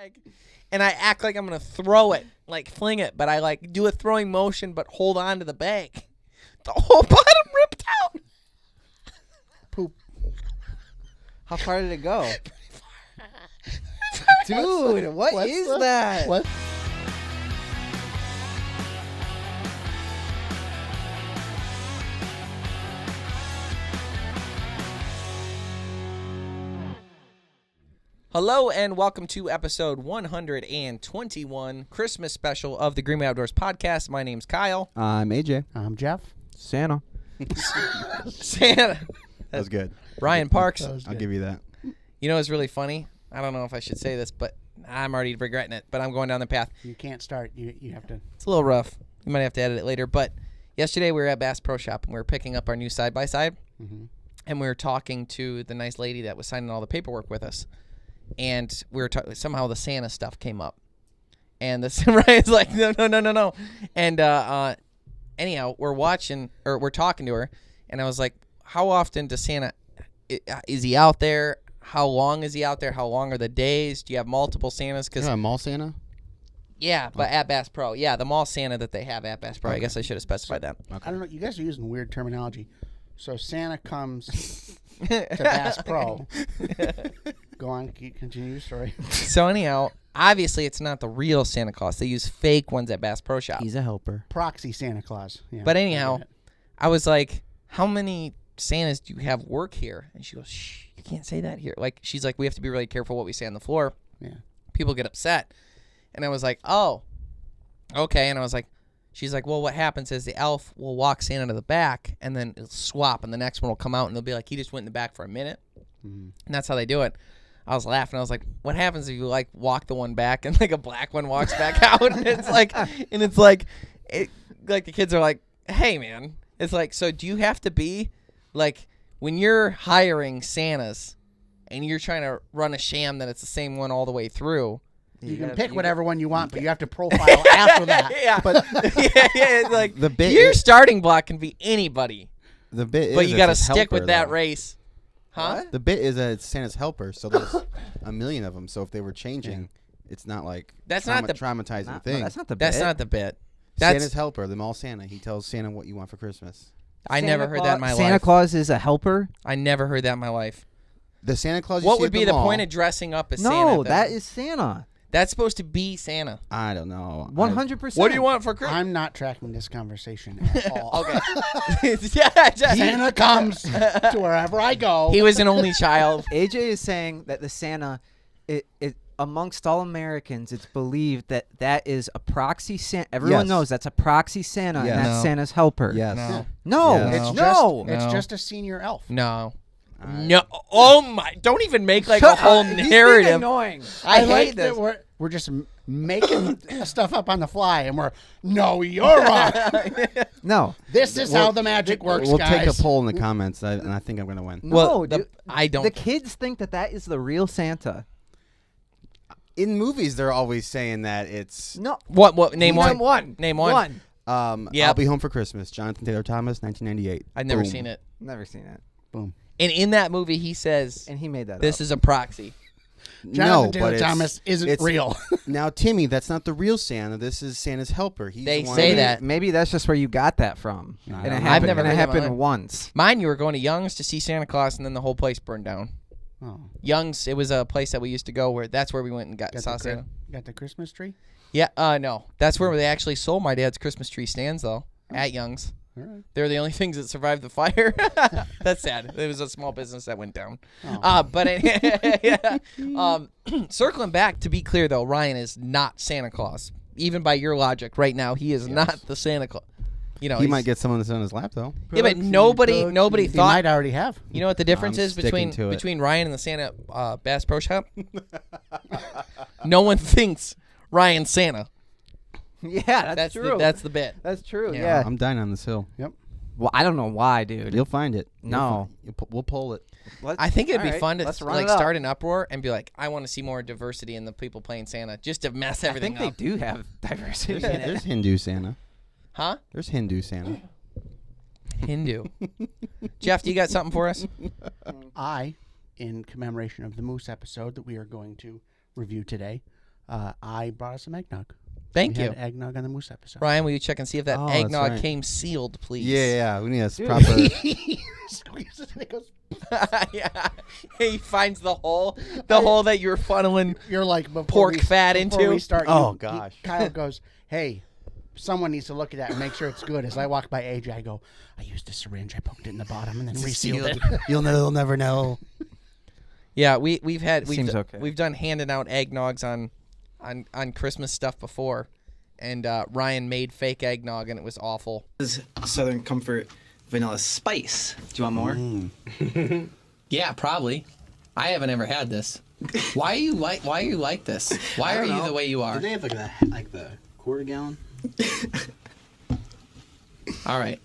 bag, and I act like I'm gonna throw it, like fling it, but I like do a throwing motion, but hold on to the bag. The whole bottom ripped out. Poop. How far did it go? Dude, what is that? What? Hello and welcome to episode 121, Christmas special of the Greenway Outdoors podcast. My name's Kyle. I'm AJ. I'm Jeff. Santa. Santa. That was good. Ryan Parks. I'll give you that. You know what's really funny? I don't know if I should say this, but I'm already regretting it, but I'm going down the path. You can't start. You have to. It's a little rough. You might have to edit it later, but yesterday we were at Bass Pro Shop and we were picking up our new side-by-side, and we were talking to the nice lady that was signing all the paperwork with us. And we were somehow the Santa stuff came up, and the Ryan's like, no. And anyhow, we're talking to her, and I was like, how often does Santa? Is he out there? How long is he out there? How long are the days? Do you have multiple Santas? Because mall Santa. Yeah, but at Bass Pro, yeah, the mall Santa that they have at Bass Pro. Okay. I guess I should have specified that. Okay. I don't know. You guys are using weird terminology. So Santa comes to Bass Pro. Go on, continue your story. So anyhow, obviously it's not the real Santa Claus. They use fake ones at Bass Pro Shop. He's a helper. Proxy Santa Claus. Yeah, but anyhow, I was like, how many Santas do you have work here? And she goes, shh, you can't say that here. Like, she's like, we have to be really careful what we say on the floor. Yeah. People get upset. And I was like, oh, okay. And I was like, she's like, well, what happens is the elf will walk Santa to the back, and then it'll swap, and the next one will come out, and they'll be like, he just went in the back for a minute. And that's how they do it. I was laughing. I was like, what happens if you, like, walk the one back, and, like, a black one walks back out? And it's like, the kids are like, hey, man. It's like, so do you have to be, like, when you're hiring Santas, and you're trying to run a sham that it's the same one all the way through, you can pick whatever one you want, but you have to profile after that. Yeah, but it's like your starting block can be anybody. The bit is, but you got to stick helper, with that though. Race, huh? What? The bit is that it's Santa's helper, so there's a million of them. So if they were changing, it's not like that's not the traumatizing thing. No, that's not the bit. That's not the bit. That's Santa's helper, the mall Santa. He tells Santa what you want for Christmas. I never heard that in my life. Santa Claus is a helper? I never heard that in my life. The Santa Claus. What would be the point of dressing up as Santa? No, that is Santa. That's supposed to be Santa. I don't know. 100%. What do you want for Christmas? I'm not tracking this conversation at all. Okay. Santa comes to wherever I go. He was an only child. AJ is saying that the Santa, it amongst all Americans, it's believed that that is a proxy Santa. Everyone knows that's a proxy Santa, and that's Santa's helper. Yes. No. It's just a senior elf. No. Oh my! Don't even make like a whole narrative. He's annoying. I hate like this. that we're just making stuff up on the fly, and no, you're wrong. No. This is how the magic works, We'll guys. take a poll in the comments, and I think I'm going to win. No, I don't. The kids think that is the real Santa. In movies, they're always saying that it's No. What? Name one. Name one. I'll Be Home for Christmas. Jonathan Taylor Thomas, 1998. I've never Boom. seen it. Never seen it. Boom. And in that movie, he says, And he made that "This up. is a proxy." Jonathan No, Taylor but Thomas isn't it's real. Now, Timmy, that's not the real Santa. This is Santa's helper. He's They the one say that. Maybe that's just where you got that from. And it I've happened, never and it heard that in my life. happened once. Mine, you were going to Young's to see Santa Claus, and then the whole place burned down. Oh. Young's, it was a place that we used to go where that's where we went and saw Santa. Got the Christmas tree? Yeah, no. That's where they actually sold my dad's Christmas tree stands, though, at Young's. All right. They were the only things that survived the fire. That's sad. It was a small business that went down. Oh. Circling back, to be clear, though, Ryan is not Santa Claus. Even by your logic right now, he is not the Santa Claus. You know, He might get someone that's on his lap, though. Yeah, but nobody He thought. might already have. You know what the difference I'm is sticking to it. between Ryan and the Santa Bass Pro Shop? No one thinks Ryan's Santa. Yeah, that's true. That's the bit. That's true. Yeah. Yeah. I'm dying on this hill. Yep. Well, I don't know why, dude. You'll find it. No. We'll pull it. I think it'd be Alright, fun to let's run like it up. start an uproar and be like, I want to see more diversity in the people playing Santa, just to mess I everything think up. they do have diversity in it. There's Hindu Santa. Huh? There's Hindu Santa. Hindu. Jeff, do you got something for us? I, in commemoration of the Moose episode that we are going to review today, I brought us some eggnog. Thank We you. had eggnog on the Moose episode. Ryan, will you check and see if that Oh, that's eggnog right. came sealed, please? Yeah. We need a proper. Squeeze it and it goes. Yeah. He finds the hole that you're funneling You're like pork fat before into. we start. Oh, gosh. Kyle goes, "Hey, someone needs to look at that and make sure it's good." As I walk by AJ, I go, "I used a syringe. I poked it in the bottom and then resealed it." You'll never know. Yeah, we've Seems okay. we've done handing out eggnogs on Christmas stuff before, and Ryan made fake eggnog and it was awful. This is Southern Comfort Vanilla Spice. Do you want more? Yeah, probably. I haven't ever had this. Why are you like this? Why are you the way you are? Do they have like the quarter gallon? All right.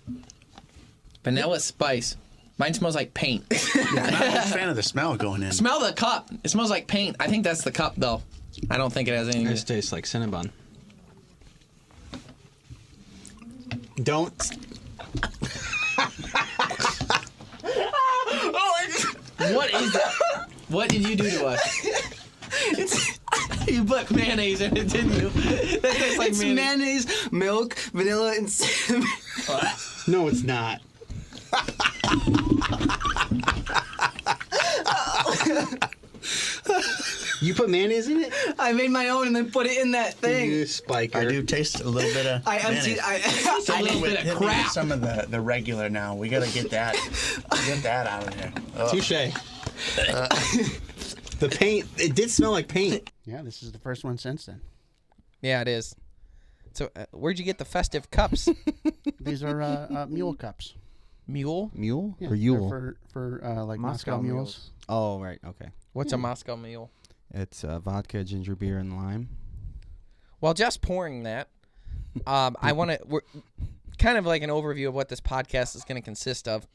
Vanilla spice. Mine smells like paint. Yeah, I'm not a fan of the smell going in. Smell the cup. It smells like paint. I think that's the cup though. I don't think it has anything. This tastes like Cinnabon. Don't. What is that? What did you do to us? You put mayonnaise in it, didn't you? That tastes like It's mayonnaise, milk, vanilla, and cinnamon. No, it's not. You put mayonnaise in it? I made my own and then put it in that thing. You spiker. I do taste a little bit of I emptied. mayonnaise. A little bit of Hit me with crap. some of the regular now. We gotta get that out of here. Ugh. Touche. The paint, it did smell like paint. Yeah, this is the first one since then. Yeah, it is. So, where'd you get the festive cups? These are mule cups. Mule? Mule Yeah, or they're Yule? for like Moscow Moscow mules. Oh, right. Okay. What's a Moscow mule? It's vodka, ginger beer, and lime. While Jeff's pouring that, I want to. We're kind of like an overview of what this podcast is going to consist of.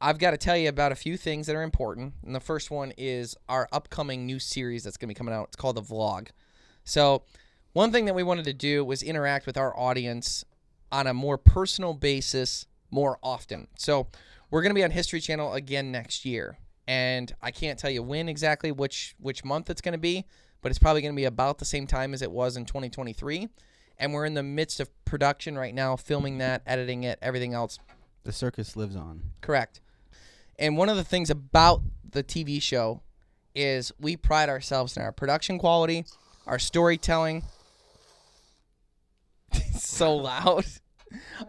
I've got to tell you about a few things that are important, and the first one is our upcoming new series that's going to be coming out. It's called The Vlog. So, one thing that we wanted to do was interact with our audience on a more personal basis more often. So, we're going to be on History Channel again next year, and I can't tell you when exactly, which month it's going to be, but it's probably going to be about the same time as it was in 2023, and we're in the midst of production right now, filming that, editing it, everything else. The circus lives on. Correct. And one of the things about the TV show is we pride ourselves in our production quality, our storytelling. So loud.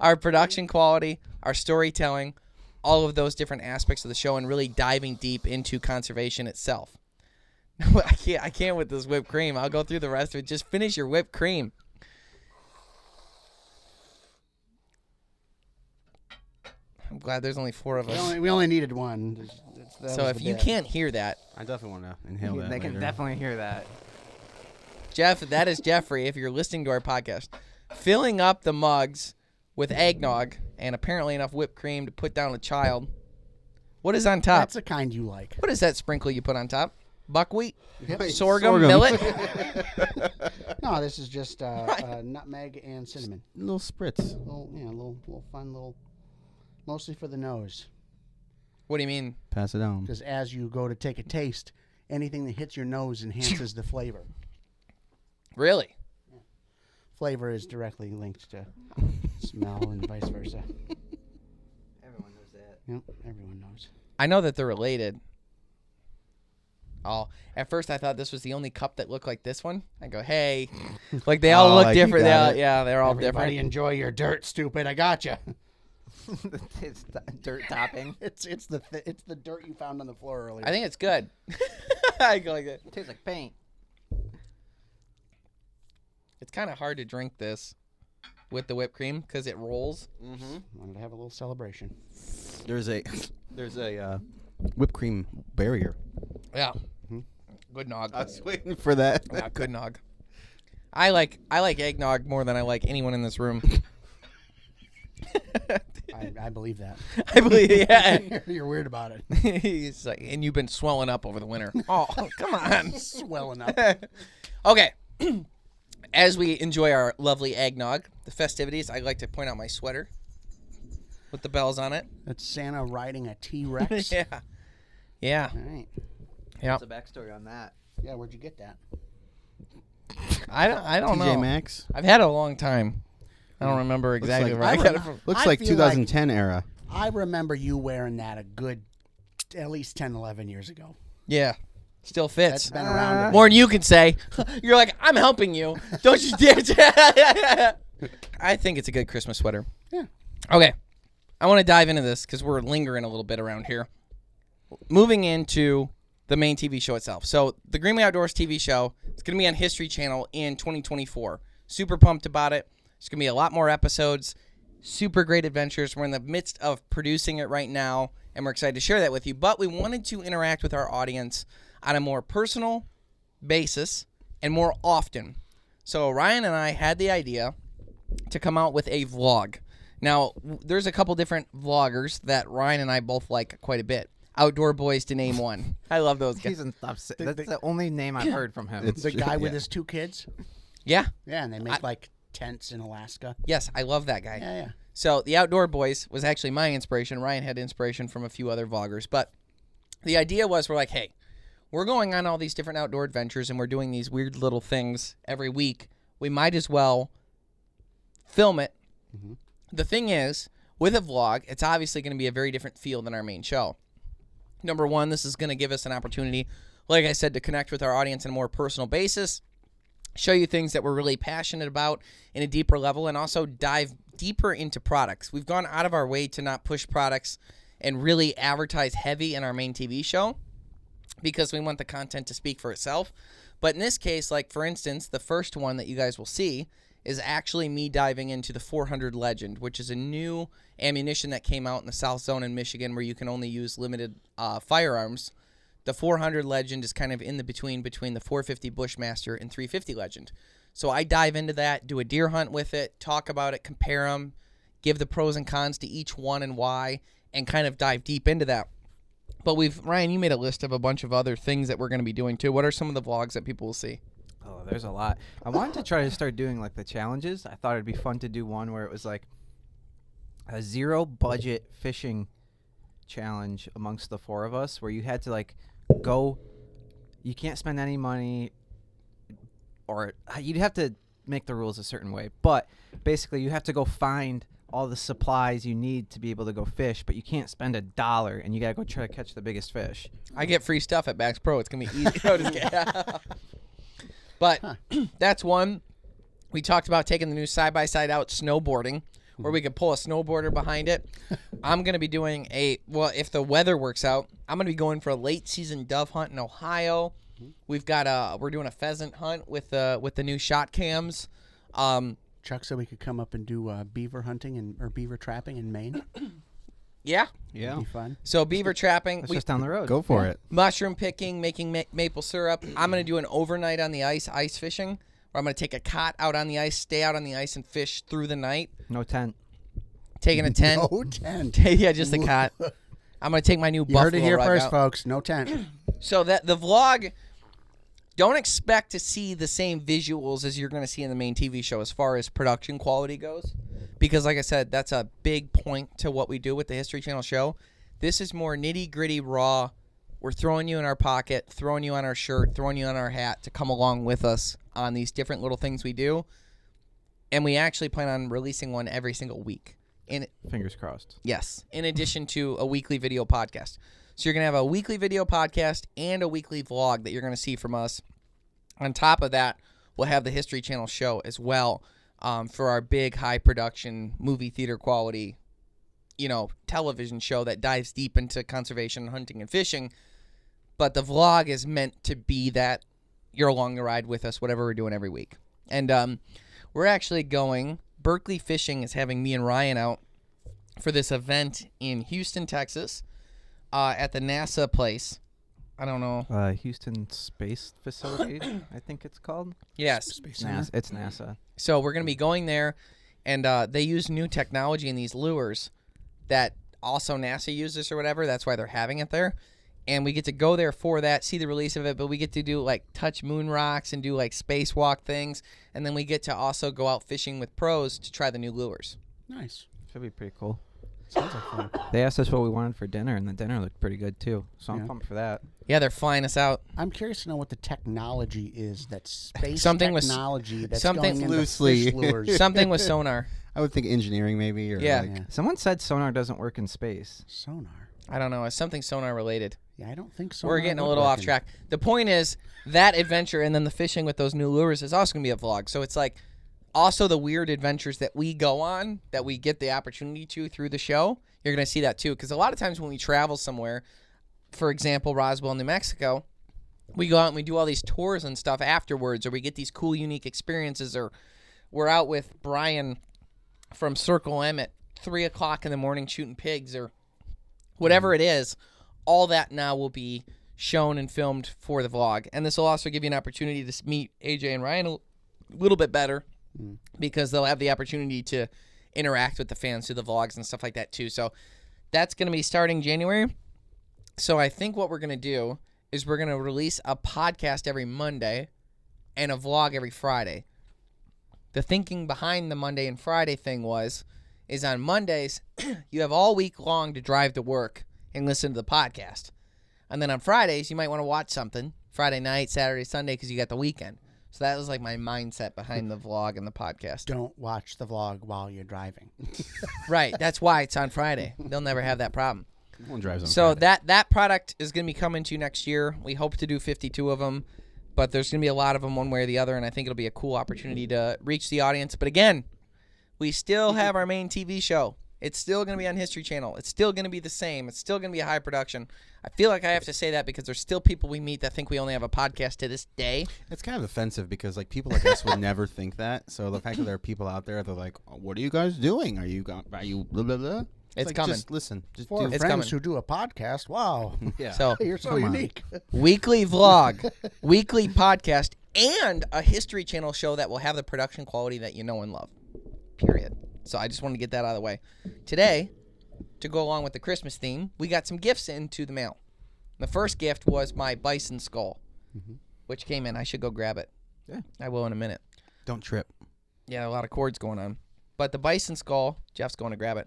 Our production quality, our storytelling, all of those different aspects of the show, and really diving deep into conservation itself. I can't with this whipped cream. I'll go through the rest of it. Just finish your whipped cream. I'm glad there's only 4 of us. We only needed one. So if you can't hear that, I definitely want to inhale that. They can later. definitely hear that. Jeff, that is Jeffrey, if you're listening to our podcast, filling up the mugs with eggnog and apparently enough whipped cream to put down a child. What is on top? That's the kind you like. What is that sprinkle you put on top? Buckwheat? Yep. Sorghum? Millet? No, this is just nutmeg and cinnamon. Little spritz. Little fun little, mostly for the nose. What do you mean? Pass it down. Because as you go to take a taste, anything that hits your nose enhances the flavor. Really? Flavor is directly linked to smell and vice versa. Everyone knows that. Yep, everyone knows. I know that they're related. Oh, at first I thought this was the only cup that looked like this one. I go, hey. Like they all Oh, look like you different. got it. Yeah, they're all Everybody different. enjoy your dirt, stupid. I gotcha. It's the dirt topping. It's the dirt you found on the floor earlier. I think it's good. I go like that. It tastes like paint. It's kind of hard to drink this with the whipped cream because it rolls. Wanted to have a little celebration. There's a whipped cream barrier. Yeah. Good nog. I was waiting for that. Yeah, good nog. I like eggnog more than I like anyone in this room. I believe that. I believe, yeah. You're weird about it. He's like, and you've been swelling up over the winter. Oh, come on. Swelling up. Okay. As we enjoy our lovely eggnog, the festivities, I'd like to point out my sweater with the bells on it. That's Santa riding a T-Rex. Yeah. Yeah. All right. Yeah. What's the backstory on that? Yeah, where'd you get that? I don't TJ know. Maxx. I've had it a long time. I don't remember exactly like- where I got it from. Looks I like feel 2010 era. I remember you wearing that a good, at least 10, 11 years ago. Yeah. Still fits. That's been around. a bit. More than you can say. You're like, I'm helping you. Don't you dare. I think it's a good Christmas sweater. Yeah. Okay. I want to dive into this because we're lingering a little bit around here. Moving into the main TV show itself. So the Greenway Outdoors TV show, it's going to be on History Channel in 2024. Super pumped about it. There's going to be a lot more episodes. Super great adventures. We're in the midst of producing it right now, and we're excited to share that with you. But we wanted to interact with our audience on a more personal basis and more often. So Ryan and I had the idea to come out with a vlog. Now, there's a couple different vloggers that Ryan and I both like quite a bit. Outdoor Boys, to name one. I love those guys. That's the only name I've heard from him. The guy with his 2 kids. Yeah. Yeah, and they make like tents in Alaska. Yes, I love that guy. Yeah. So the Outdoor Boys was actually my inspiration. Ryan had inspiration from a few other vloggers. But the idea was we're like, hey, we're going on all these different outdoor adventures and we're doing these weird little things every week. We might as well film it. Mm-hmm. The thing is, with a vlog, it's obviously going to be a very different feel than our main show. Number one, this is going to give us an opportunity, like I said, to connect with our audience on a more personal basis, show you things that we're really passionate about in a deeper level, and also dive deeper into products. We've gone out of our way to not push products and really advertise heavy in our main TV show because we want the content to speak for itself. But in this case, like for instance, the first one that you guys will see is actually me diving into the 400 Legend, which is a new ammunition that came out in the South Zone in Michigan where you can only use limited firearms. The 400 Legend is kind of in the between the 450 Bushmaster and 350 Legend. So I dive into that, do a deer hunt with it, talk about it, compare them, give the pros and cons to each one and why, and kind of dive deep into that. But Ryan, you made a list of a bunch of other things that we're going to be doing too. What are some of the vlogs that people will see? Oh, there's a lot. I wanted to try to start doing like the challenges. I thought it'd be fun to do one where it was like a 0 budget fishing challenge amongst the 4 of us where you had to like go, you can't spend any money, or you'd have to make the rules a certain way, but basically you have to go find all the supplies you need to be able to go fish, but you can't spend $1 and you gotta go try to catch the biggest fish. I get free stuff at Bax Pro. It's gonna be easy. No, just kidding. But that's one. We talked about taking the new side-by-side out snowboarding, where we could pull a snowboarder behind it. I'm going to be doing if the weather works out, I'm going to be going for a late-season dove hunt in Ohio. We're doing a pheasant hunt with the new shot cams. Chuck said we could come up and do beaver hunting or beaver trapping in Maine. Yeah. That'd be fun. So beaver trapping. That's just down the road. Go for it. Mushroom picking, making maple syrup. I'm going to do an overnight on the ice fishing, where I'm going to take a cot out on the ice, stay out on the ice, and fish through the night. No tent. Taking a tent. No tent. Yeah, just a cot. I'm going to take my new Buffalo You heard it here rug first, out. folks. No tent. So that the vlog, don't expect to see the same visuals as you're going to see in the main TV show as far as production quality goes. Because like I said, that's a big point to what we do with the History Channel show. This is more nitty-gritty, raw. We're throwing you in our pocket, throwing you on our shirt, throwing you on our hat to come along with us on these different little things we do. And we actually plan on releasing one every single week. Fingers crossed. Yes, in addition to a weekly video podcast. So you're going to have a weekly video podcast and a weekly vlog that you're going to see from us. On top of that, we'll have the History Channel show as well for our big high production movie theater quality, television show that dives deep into conservation, hunting, and fishing. But the vlog is meant to be that you're along the ride with us, whatever we're doing every week. And we're actually Berkeley Fishing is having me and Ryan out for this event in Houston, Texas, at the NASA place. I don't know. Houston Space Facility, I think it's called. Yes. It's NASA. So we're going to be going there, and they use new technology in these lures that also NASA uses or whatever. That's why they're having it there. And we get to go there for that, see the release of it, but we get to do, touch moon rocks and do, spacewalk things. And then we get to also go out fishing with pros to try the new lures. Nice. Should be pretty cool. Sounds like fun. They asked us what we wanted for dinner, and the dinner looked pretty good, too. So I'm pumped for that. Yeah, they're flying us out. I'm curious to know what the technology is. That space Something with- technology that's something going into loosely. fish lures. Something with sonar. I would think engineering maybe, or Yeah. like, Someone said sonar doesn't work in space. Sonar. I don't know. It's something sonar related. Yeah, I don't think so. We're getting a little off track. The point is that adventure and then the fishing with those new lures is also going to be a vlog. So it's like also the weird adventures that we go on that we get the opportunity to through the show. You're going to see that too. Because a lot of times when we travel somewhere, for example, Roswell, New Mexico, we go out and we do all these tours and stuff afterwards, or we get these cool, unique experiences, or we're out with Brian from Circle M at 3 o'clock in the morning shooting pigs, or whatever it is. All that now will be shown and filmed for the vlog. And this will also give you an opportunity to meet AJ and Ryan a little bit better because they'll have the opportunity to interact with the fans through the vlogs and stuff like that too. So that's going to be starting January. So I think what we're going to do is we're going to release a podcast every Monday and a vlog every Friday. The thinking behind the Monday and Friday thing is on Mondays, you have all week long to drive to work and listen to the podcast. And then on Fridays, you might want to watch something, Friday night, Saturday, Sunday, because you got the weekend. So that was like my mindset behind the vlog and the podcast. Don't watch the vlog while you're driving. Right. That's why it's on Friday. They'll never have that problem. no one drives on So Friday. that product is going to be coming to you next year. We hope to do 52 of them, but there's going to be a lot of them one way or the other, and I think it'll be a cool opportunity to reach the audience. But again, we still have our main TV show. It's still going to be on History Channel. It's still going to be the same. It's still going to be a high production. I feel like I have to say that because there's still people we meet that think we only have a podcast to this day. It's kind of offensive because like people like us would never think that. So the fact that there are people out there, they're like, "What are you guys doing? Are you blah blah blah?" It's like, coming. Just listen. Just For do. It's friends coming. who do a podcast, wow, Yeah. So you're so Come on. unique. weekly vlog, weekly podcast, and a History Channel show that will have the production quality that you know and love. Period. So I just wanted to get that out of the way. Today, to go along with the Christmas theme, we got some gifts into the mail. The first gift was my bison skull, which came in. I should go grab it. Yeah. I will in a minute. Don't trip. Yeah, a lot of cords going on. But the bison skull, Jeff's going to grab it.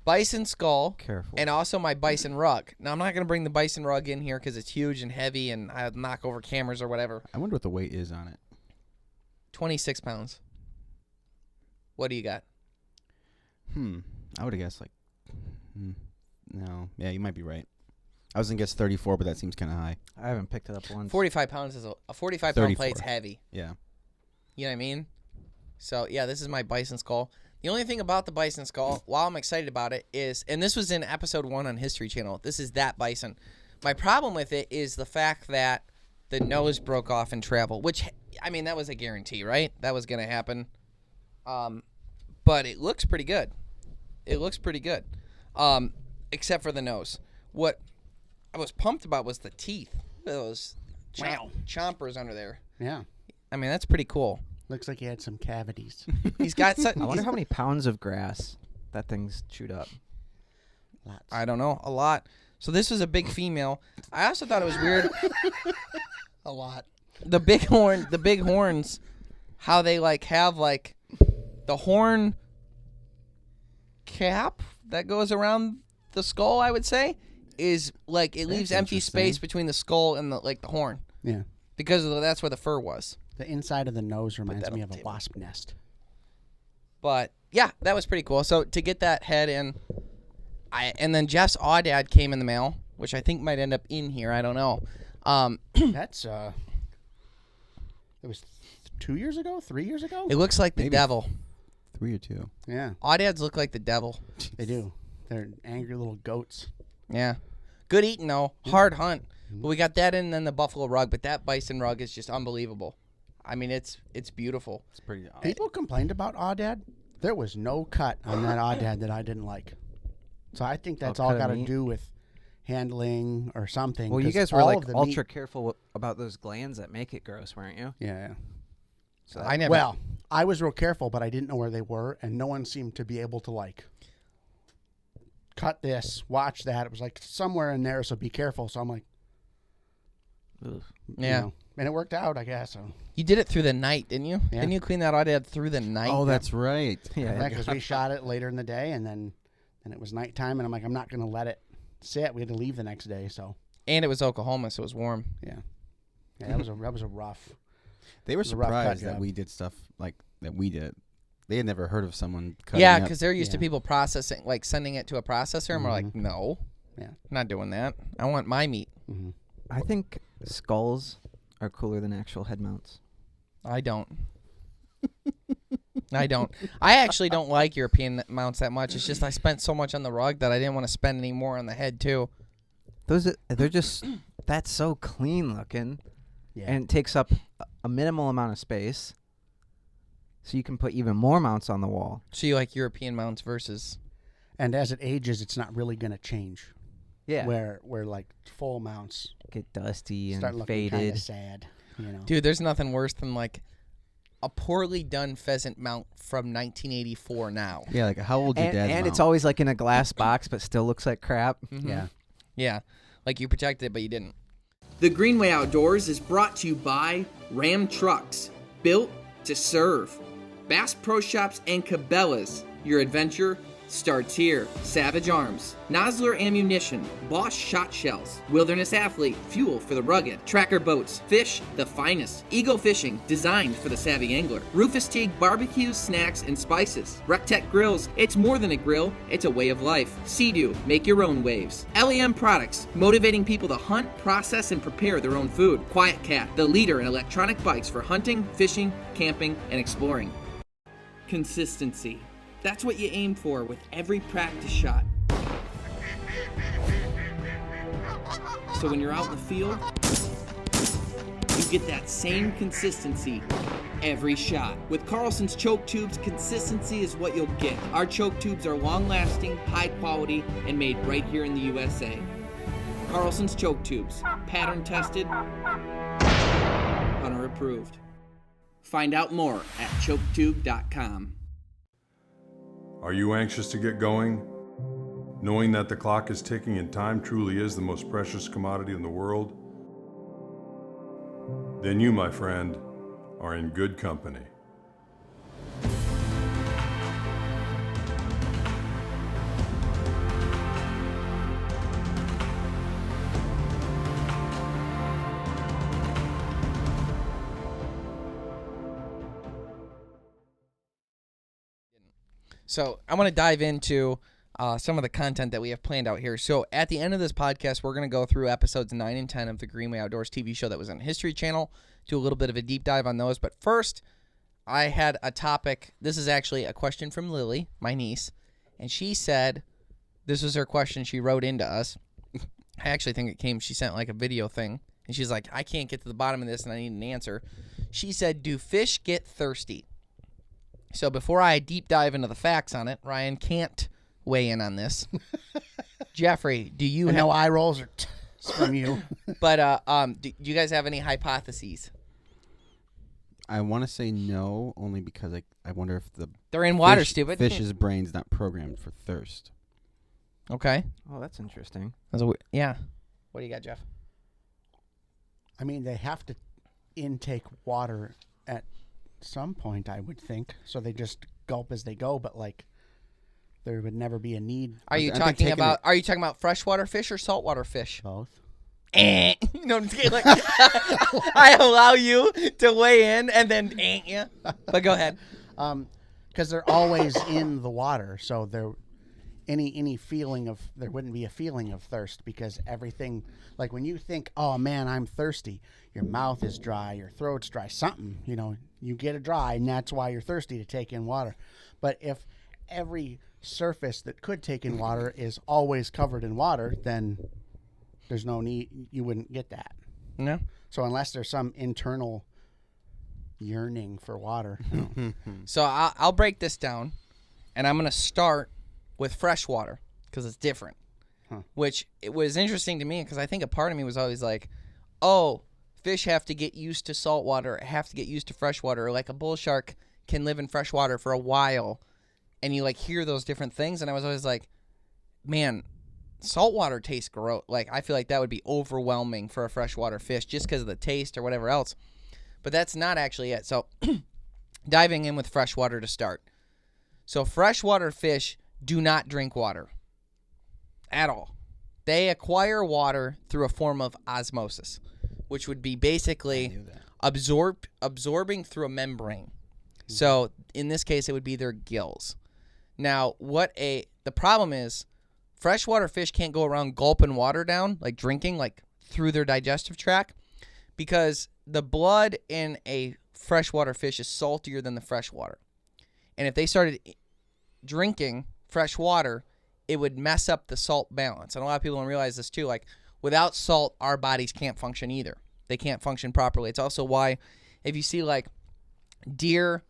Bison skull. Careful. And also my bison rug. Now, I'm not going to bring the bison rug in here because it's huge and heavy and I'll knock over cameras or whatever. I wonder what the weight is on it. 26 pounds. What do you got? I would have guessed like. No. Yeah, you might be right. I was gonna guess 34, but that seems kind of high. I haven't picked it up once. 45 pounds is a 45 pound 34. plate's heavy. Yeah. You know what I mean? So, yeah, this is my bison skull. The only thing about the bison skull, while I'm excited about it, is, and this was in episode 1 on History Channel, this is that bison. My problem with it is the fact that the nose broke off in travel, which, I mean, that was a guarantee, right? That was going to happen. But it looks pretty good. It looks pretty good. Except for the nose. What I was pumped about was the teeth. Those Wow. chompers under there. Yeah, I mean, that's pretty cool. looks like he had some cavities. He's got such, I wonder how many pounds of grass that thing's chewed up. Lots. I don't know, a lot. So this was a big female. I also thought it was weird. A lot. The big horns, how they like have like the horn cap that goes around the skull, I would say, is like it leaves empty space interesting. between the skull and the horn Yeah. because that's where the fur was. The inside of the nose reminds that me on of the a table. wasp nest. But yeah, that was pretty cool. So to get that head in, and then Jeff's Audad came in the mail, which I think might end up in here. I don't know. That's it was 2 years ago, 3 years ago. It looks like the Maybe. devil. 3 or 2. Yeah, Audads look like the devil. they do. They're angry little goats. Yeah. Good eating, though. Hard hunt. But we got that in, and then the buffalo rug. But that bison rug is just unbelievable. I mean, it's beautiful. It's pretty. People complained about Audad. There was no cut on that Audad that I didn't like. So I think that's all cut of got to meat? do with handling or something. Well, you 'cause guys were all like of the ultra meat- careful about those glands that make it gross, weren't you? Yeah. So I never. Well, I was real careful, but I didn't know where they were, and no one seemed to be able to like cut this, watch that. It was like somewhere in there, so be careful. So I'm like, Ugh. Yeah. you know. And it worked out, I guess. So You did it through the night, didn't you? Yeah. Didn't you clean that Audad through the night? Oh, that's right. Yeah. because we shot it later in the day, and then it was nighttime, and I'm like, I'm not going to let it sit. We had to leave the next day, so And it was Oklahoma, so it was warm. Yeah, that was a rough. They were It was a rough cut surprised that job. we did stuff like that we did. They had never heard of someone cutting Yeah, up. because they're used to Yeah. people processing, like sending it to a processor, and we're like, no, Yeah. I'm not doing that. I want my meat. Mm-hmm. I think skulls are cooler than actual head mounts. I don't. I don't. I actually don't like European mounts that much. It's just I spent so much on the rug that I didn't want to spend any more on the head too. They're just that's so clean looking, Yeah. and it takes up a minimal amount of space, so you can put even more mounts on the wall. So you like European mounts versus? And as it ages, it's not really going to change. Yeah, Where like full mounts get dusty start and looking kind faded. of sad. You know. Dude, there's nothing worse than like a poorly done pheasant mount from 1984 now. Yeah, like how old your dad's And it's mount? always like in a glass box, but still looks like crap. Mhm. Yeah. Yeah. Like you protected it, but you didn't. The Greenway Outdoors is brought to you by Ram Trucks, built to serve. Bass Pro Shops and Cabela's. Your adventure starts here. Savage Arms, Nosler Ammunition, Bosch Shot Shells, Wilderness Athlete, fuel for the rugged, Tracker Boats, fish the finest, Eagle Fishing, designed for the savvy angler, Rufus Teague barbecues, snacks, and spices, Rectech Grills, it's more than a grill, it's a way of life, Sea-Doo, make your own waves, LEM Products, motivating people to hunt, process, and prepare their own food, Quiet Cat, the leader in electronic bikes for hunting, fishing, camping, and exploring. Consistency. That's what you aim for with every practice shot. So when you're out in the field, you get that same consistency every shot. With Carlson's choke tubes, consistency is what you'll get. Our choke tubes are long-lasting, high quality, and made right here in the USA. Carlson's choke tubes, pattern tested, hunter approved. Find out more at choketube.com. Are you anxious to get going? Knowing that the clock is ticking and time truly is the most precious commodity in the world? Then you, my friend, are in good company. So I want to dive into some of the content that we have planned out here. So at the end of this podcast, we're going to go through episodes 9 and 10 of the Greenway Outdoors TV show that was on History Channel, do a little bit of a deep dive on those. But first, I had a topic. This is actually a question from Lily, my niece, and she said, this was her question she wrote into us. I actually think she sent like a video thing, and she's like, I can't get to the bottom of this, and I need an answer. She said, do fish get thirsty? So before I deep dive into the facts on it, Ryan can't weigh in on this. Jeffrey, do you have... No eye rolls are from you. But do you guys have any hypotheses? I want to say no, only because I wonder if the They're in water, fish- stupid. fish's brain's not programmed for thirst. Okay. Oh, that's interesting. Yeah. What do you got, Jeff? I mean, they have to intake water at some point, I would think. So they just gulp as they go, but like there would never be a need. Are you Aren't they talking taking about freshwater fish or saltwater fish? Both. No, I'm just kidding. Like, I allow you to weigh in and then yeah. But go ahead. Because they're always in the water, so there any feeling of there wouldn't be a feeling of thirst because everything, like when you think, oh man, I'm thirsty, your mouth is dry, your throat's dry, something, you get it dry, and that's why you're thirsty to take in water. But if every surface that could take in water is always covered in water, then there's no need, you wouldn't get that. No. So unless there's some internal yearning for water. So I'll break this down, and I'm going to start with freshwater because it's different. Which it was interesting to me because I think a part of me was always like, oh, fish have to get used to salt water, have to get used to freshwater. Like a bull shark can live in freshwater for a while, and you like hear those different things. And I was always like, man, saltwater tastes gross. Like I feel like that would be overwhelming for a freshwater fish just because of the taste or whatever else. But that's not actually it. So diving in with freshwater to start. So freshwater fish do not drink water at all. They acquire water through a form of osmosis, which would be basically absorbing through a membrane. So in this case, it would be their gills. Now, the problem is, freshwater fish can't go around gulping water down, like drinking, like through their digestive tract, because the blood in a freshwater fish is saltier than the freshwater. And if they started drinking fresh water, it would mess up the salt balance. And a lot of people don't realize this too. Like, without salt, our bodies can't function either. They can't function properly. It's also why if you see like deer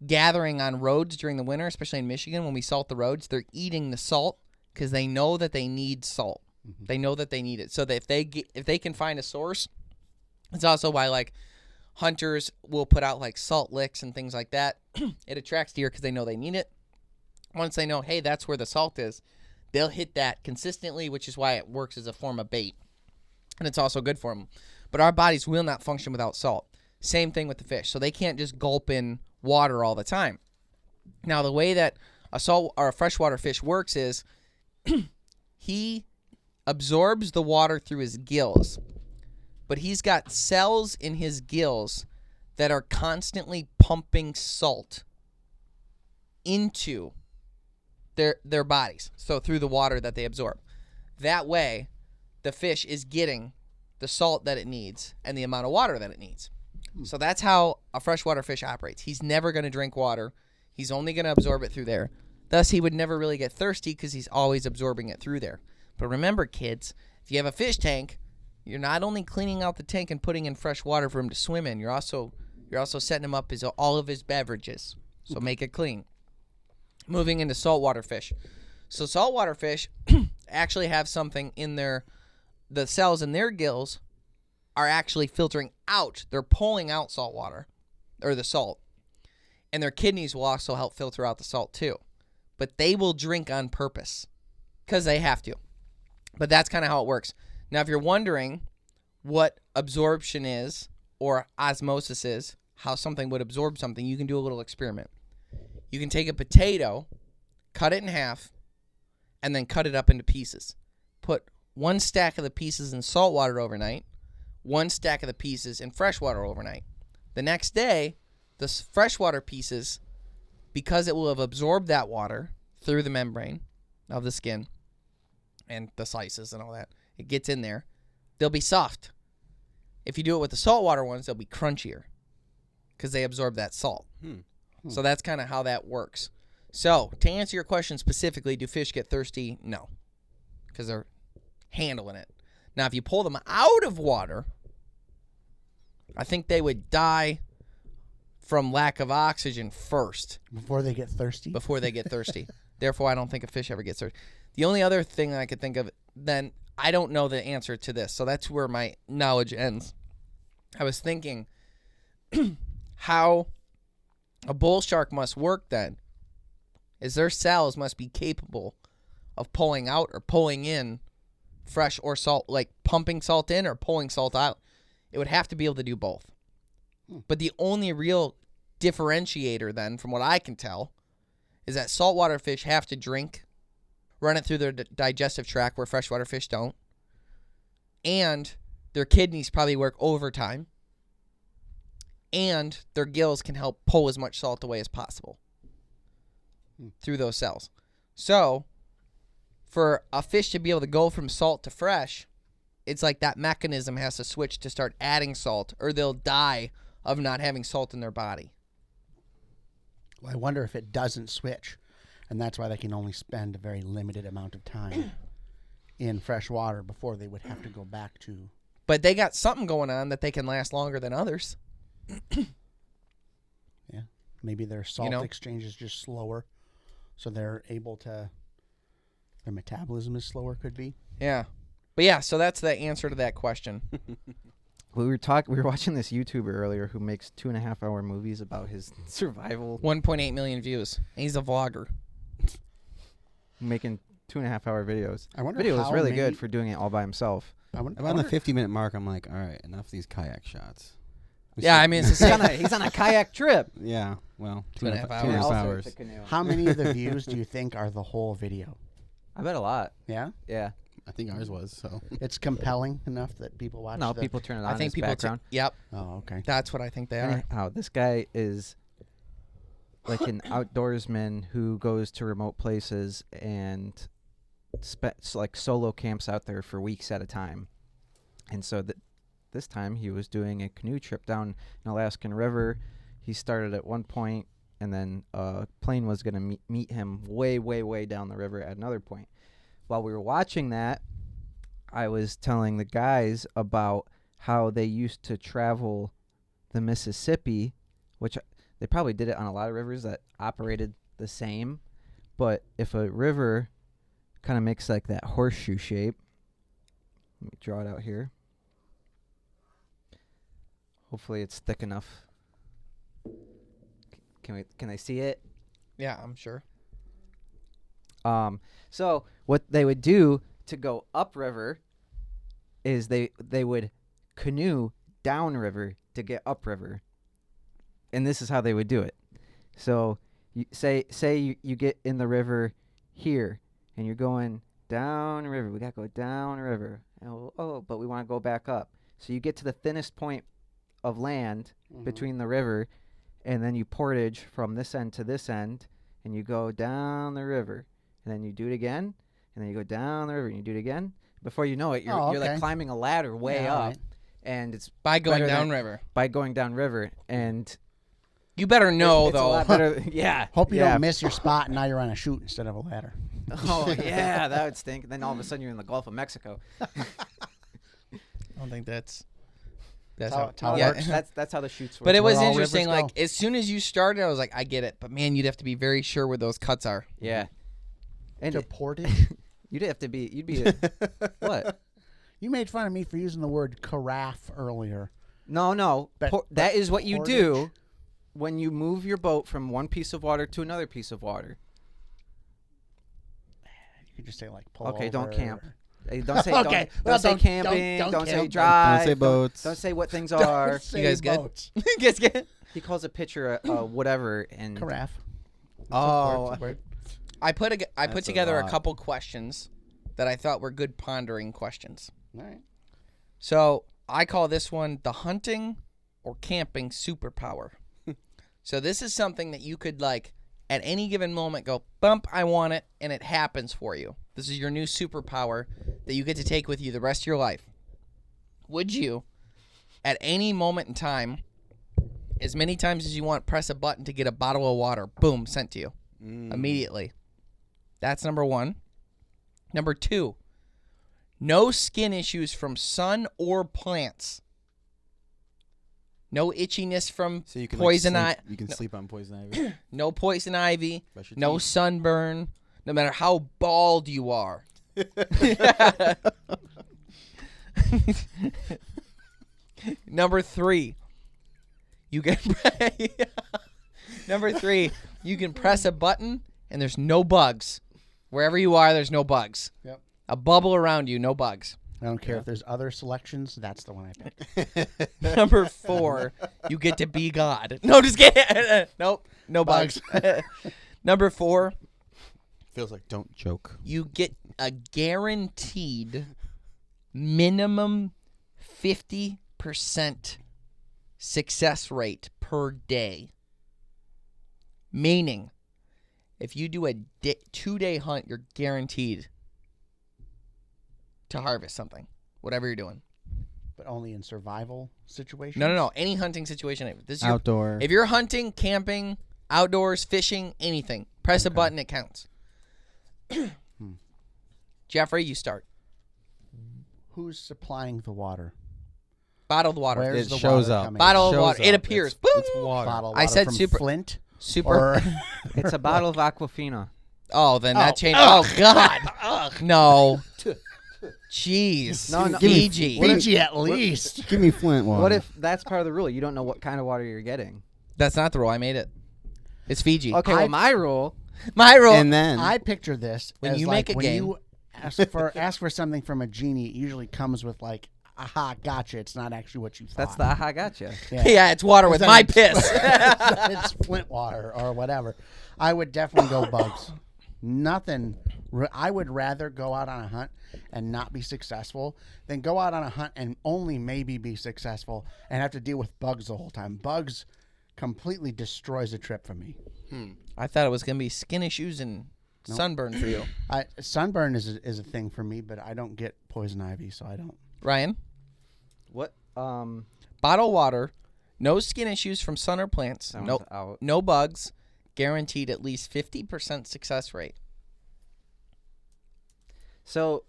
gathering on roads during the winter, especially in Michigan, when we salt the roads, they're eating the salt because they know that they need salt. They know that they need it. So that if they can find a source, it's also why like hunters will put out like salt licks and things like that. It attracts deer because they know they need it. Once they know, hey, that's where the salt is, they'll hit that consistently, which is why it works as a form of bait. And it's also good for them. But our bodies will not function without salt. Same thing with the fish. So they can't just gulp in water all the time. Now, the way that a salt or a freshwater fish works is he absorbs the water through his gills. But he's got cells in his gills that are constantly pumping salt into their bodies, so through the water that they absorb. That way, the fish is getting the salt that it needs and the amount of water that it needs. So that's how a freshwater fish operates. He's never going to drink water. He's only going to absorb it through there. Thus, he would never really get thirsty because he's always absorbing it through there. But remember, kids, if you have a fish tank, you're not only cleaning out the tank and putting in fresh water for him to swim in, you're also setting him up as all of his beverages. So make it clean. Moving into saltwater fish. So saltwater fish actually have something in the cells in their gills are actually filtering out. They're pulling out salt water, or the salt. And their kidneys will also help filter out the salt too. But they will drink on purpose because they have to. But that's kind of how it works. Now, if you're wondering what absorption is or osmosis is, how something would absorb something, you can do a little experiment. You can take a potato, cut it in half, and then cut it up into pieces. Put one stack of the pieces in salt water overnight, one stack of the pieces in fresh water overnight. The next day, the freshwater pieces, because it will have absorbed that water through the membrane of the skin and the slices and all that, it gets in there, they'll be soft. If you do it with the saltwater ones, they'll be crunchier because they absorb that salt. So that's kind of how that works. So to answer your question specifically, do fish get thirsty? No, because they're handling it. Now, if you pull them out of water, I think they would die from lack of oxygen first. Before they get thirsty? Before they get thirsty. Therefore, I don't think a fish ever gets thirsty. The only other thing that I could think of, then I don't know the answer to this, so that's where my knowledge ends. I was thinking how a bull shark must work then is their cells must be capable of pulling out or pulling in fresh or salt, like pumping salt in or pulling salt out. It would have to be able to do both. But the only real differentiator then, from what I can tell, is that saltwater fish have to drink, run it through their digestive tract where freshwater fish don't, and their kidneys probably work overtime, and their gills can help pull as much salt away as possible through those cells. So, for a fish to be able to go from salt to fresh, it's like that mechanism has to switch to start adding salt, or they'll die of not having salt in their body. Well, I wonder if it doesn't switch, and that's why they can only spend a very limited amount of time in fresh water before they would have to go back to... But they got something going on that they can last longer than others. Yeah, maybe their salt exchange is just slower, so they're able to... Their metabolism is slower, could be. Yeah. But yeah, so that's the answer to that question. We were watching this YouTuber earlier who makes 2.5-hour movies about his survival. 1.8 million views. He's a vlogger. Making 2.5-hour videos. I wonder Video how is really many... good for doing it all by himself. Around the 50-minute mark, I'm like, all right, enough of these kayak shots. Yeah, I mean, it's the same. He's on a kayak trip. Yeah, well, 2.5 hours. 2.5 hours. How many of the views do you think are the whole video? I bet a lot. Yeah? Yeah. I think ours was. So It's compelling enough that people watch. No, the, people turn it on I think as people. background. Yep, Oh, okay. that's what I think they are. Anyhow, this guy is like an outdoorsman who goes to remote places and like solo camps out there for weeks at a time. And so this time he was doing a canoe trip down an Alaskan river. He started at one point, and then a plane was going to meet him way, way, way down the river at another point. While we were watching that, I was telling the guys about how they used to travel the Mississippi, which they probably did it on a lot of rivers that operated the same. But if a river kind of makes like that horseshoe shape, let me draw it out here. Hopefully it's thick enough. Can I see it? Yeah, I'm sure. So what they would do to go upriver is they would canoe downriver to get upriver, and this is how they would do it. So you say you get in the river here, and you're going downriver. We gotta go downriver. Oh, but we want to go back up. So you get to the thinnest point of land between the river, and then you portage from this end to this end, and you go down the river, and then you do it again, and then you go down the river, and you do it again. Before you know it, you're like climbing a ladder way up, right. and it's By going better downriver. by going downriver, and You better know it's a though. lot better. Yeah. Hope you yeah. don't miss your spot, and now you're on a chute instead of a ladder. Oh yeah, that would stink. And then all of a sudden you're in the Gulf of Mexico. I don't think that's how how. it Yeah, works. That's how the shoots work. but it was where all interesting. rivers Like as soon as you started, I was like, I get it. But man, you'd have to be very sure where those cuts are. Yeah. And To portage. you'd have to be. You'd be. What? You made fun of me for using the word carafe earlier. No. But- that but is what you portage? do when you move your boat from one piece of water to another piece of water. You could just say like pull Okay, don't over camp. or- Hey, don't say Okay, don't well, say don't- camping. don't Don't say camp. drive. Don't say boats. Don't say what things Don't are. say guys good? boats. Guess get. He calls a pitcher a whatever and Carafe. Oh, I put That's a together a lot. couple questions that I thought were good pondering questions. All right. So I call this one the hunting or camping superpower. So this is something that you could like at any given moment go, bump, I want it, and it happens for you. This is your new superpower that you get to take with you the rest of your life. Would you, at any moment in time, as many times as you want, press a button to get a bottle of water, boom, sent to you immediately? That's number one. Number two, no skin issues from sun or plants. No itchiness from so you can poison like, ivy. You can sleep on poison ivy. No poison ivy. Brush your No teeth. sunburn. No matter how bald you are. Number three, you can. Number three, you can press a button and there's no bugs. Wherever you are, there's no bugs. Yep. A bubble around you, no bugs. I don't care if there's other selections. That's the one I picked. Number four, you get to be God. No, just kidding. Nope, no bugs. Number four, Feels like don't joke. you get a guaranteed minimum 50% success rate per day. Meaning, if you do a 2-day hunt, you're guaranteed to harvest something, whatever you're doing. But only in survival situations. No. Any hunting situation. This is your, Outdoor. if you're hunting, camping, outdoors, fishing, anything, press a button, it counts. Jeffrey, you start. Who's supplying the water? Bottled water. Where's It the shows water up. coming? Bottled Shows water. up. It appears. It's water. Bottled I water said from super- Flint. Super. Or it's a bottle of Aquafina. Oh, then that changed. Oh, God. No. Jeez. No, Fiji. Fiji at least. Give me Flint water. What if that's part of the rule? You don't know what kind of water you're getting. That's not the rule. I made it. It's Fiji. Okay, well, my rule. My rule. And then I picture this When as you like make a when game- you ask for something from a genie. It usually comes with like, aha, gotcha. It's not actually what you thought. That's the aha gotcha. Yeah, it's water with Then my it's- piss. It's Flint water or whatever. I would definitely go bugs. Nothing I would rather go out on a hunt and not be successful than go out on a hunt and only maybe be successful and have to deal with bugs the whole time. Bugs completely destroys a trip for me. I thought it was going to be skin issues and sunburn for you. Sunburn is a thing for me, but I don't get poison ivy, so I don't. Ryan? What? Bottled water, no skin issues from sun or plants, That one's out. no bugs, guaranteed at least 50% success rate. So,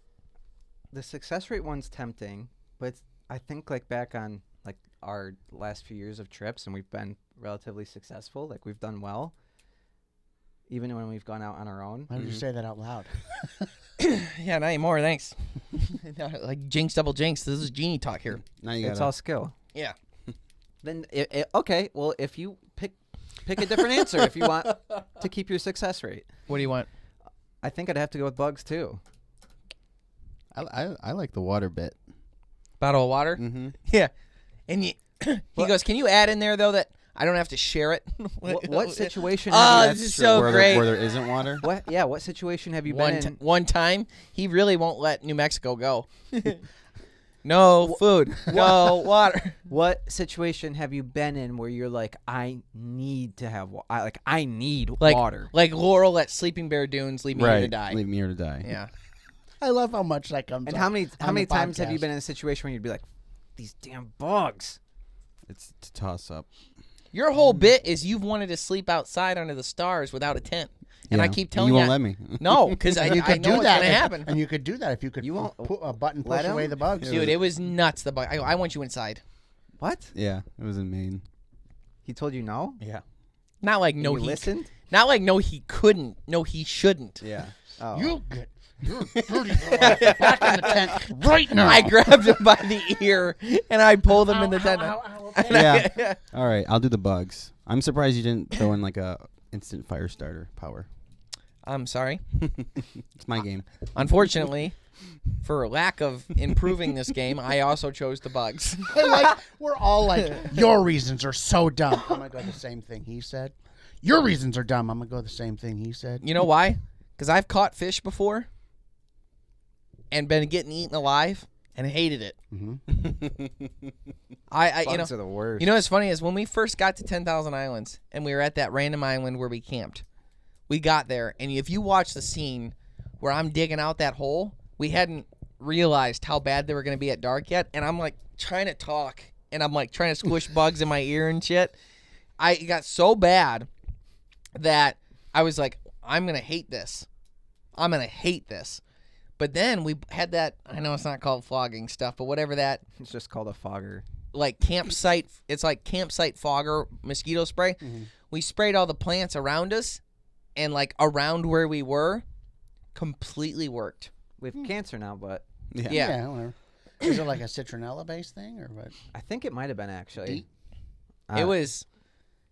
the success rate one's tempting, but I think like back on like our last few years of trips, and we've been relatively successful. Like we've done well, even when we've gone out on our own. Why would you say that out loud? Yeah, not anymore, thanks. Like jinx, double jinx. This is genie talk here. Now you It's got all skill. Yeah. Then okay, well if you pick a different answer if you want to keep your success rate. What do you want? I think I'd have to go with bugs too. I like the water bit. Bottle of water? Mm-hmm. Yeah. And he goes, can you add in there, though, that I don't have to share it? What situation? Oh, have you, this is so great. Where there isn't water. What situation have you been in? One time, he really won't let New Mexico go. No food, no water. What situation have you been in where you're like, I need to have I need Like, water? like Laurel at Sleeping Bear Dunes, leave me here to die. Leave me here to die. Yeah. I love how much that comes And up how many on the times have you podcast. been in a situation where you'd be like, these damn bugs? It's to toss up. Your whole bit is you've wanted to sleep outside under the stars without a tent. And I Yeah. keep telling you you. won't let me. No, because I And you know could do what's that. going to happen. And you could do that if you could You won't put a button, let push away him? the bugs. Dude, it was nuts. The bug. I want you inside. What? Yeah, it was in Maine. He told you no? Yeah. Not like no, you he listened? Not like no, he couldn't. No, he shouldn't. Yeah. Oh. You get your dirty boy back in the tent right now. I grabbed him by the ear and I pulled him in the tent. Yeah. All right, I'll do the bugs. I'm surprised you didn't throw in like a instant fire starter power. I'm sorry. It's my game. Unfortunately, for lack of improving this game, I also chose the bugs. We're all like, your reasons are so dumb. I'm going to go the same thing he said. Your reasons are dumb. I'm going to go the same thing he said. You know why? Because I've caught fish before and been getting eaten alive and hated it. I you know, Bugs are the worst. you know what's funny is when we first got to 10,000 Islands and we were at that random island where we camped, we got there, and if you watch the scene where I'm digging out that hole, we hadn't realized how bad they were going to be at dark yet, and I'm like trying to talk, and I'm like trying to squish bugs in my ear and shit. It got so bad that I was like, I'm going to hate this. I'm going to hate this. But then we had that, I know it's not called flogging stuff, but whatever that, It's just called a fogger. like campsite, it's like campsite fogger mosquito spray. We sprayed all the plants around us, and like around where we were, completely worked. We have cancer now, but Yeah. Whatever. Is it like a citronella-based thing or what? I think it might have been actually. Deep?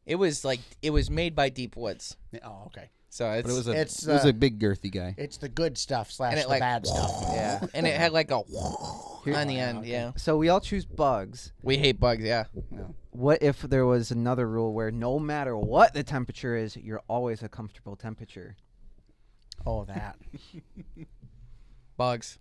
It was made by Deep Woods. Oh, okay. So it's But it It's, was a big girthy guy. It's the good stuff / And it the like- bad stuff. Yeah. and it had like a on the end. Yeah. So we all choose bugs. We hate bugs, yeah. What if there was another rule where no matter what the temperature is, you're always a comfortable temperature? Oh, that. Bugs.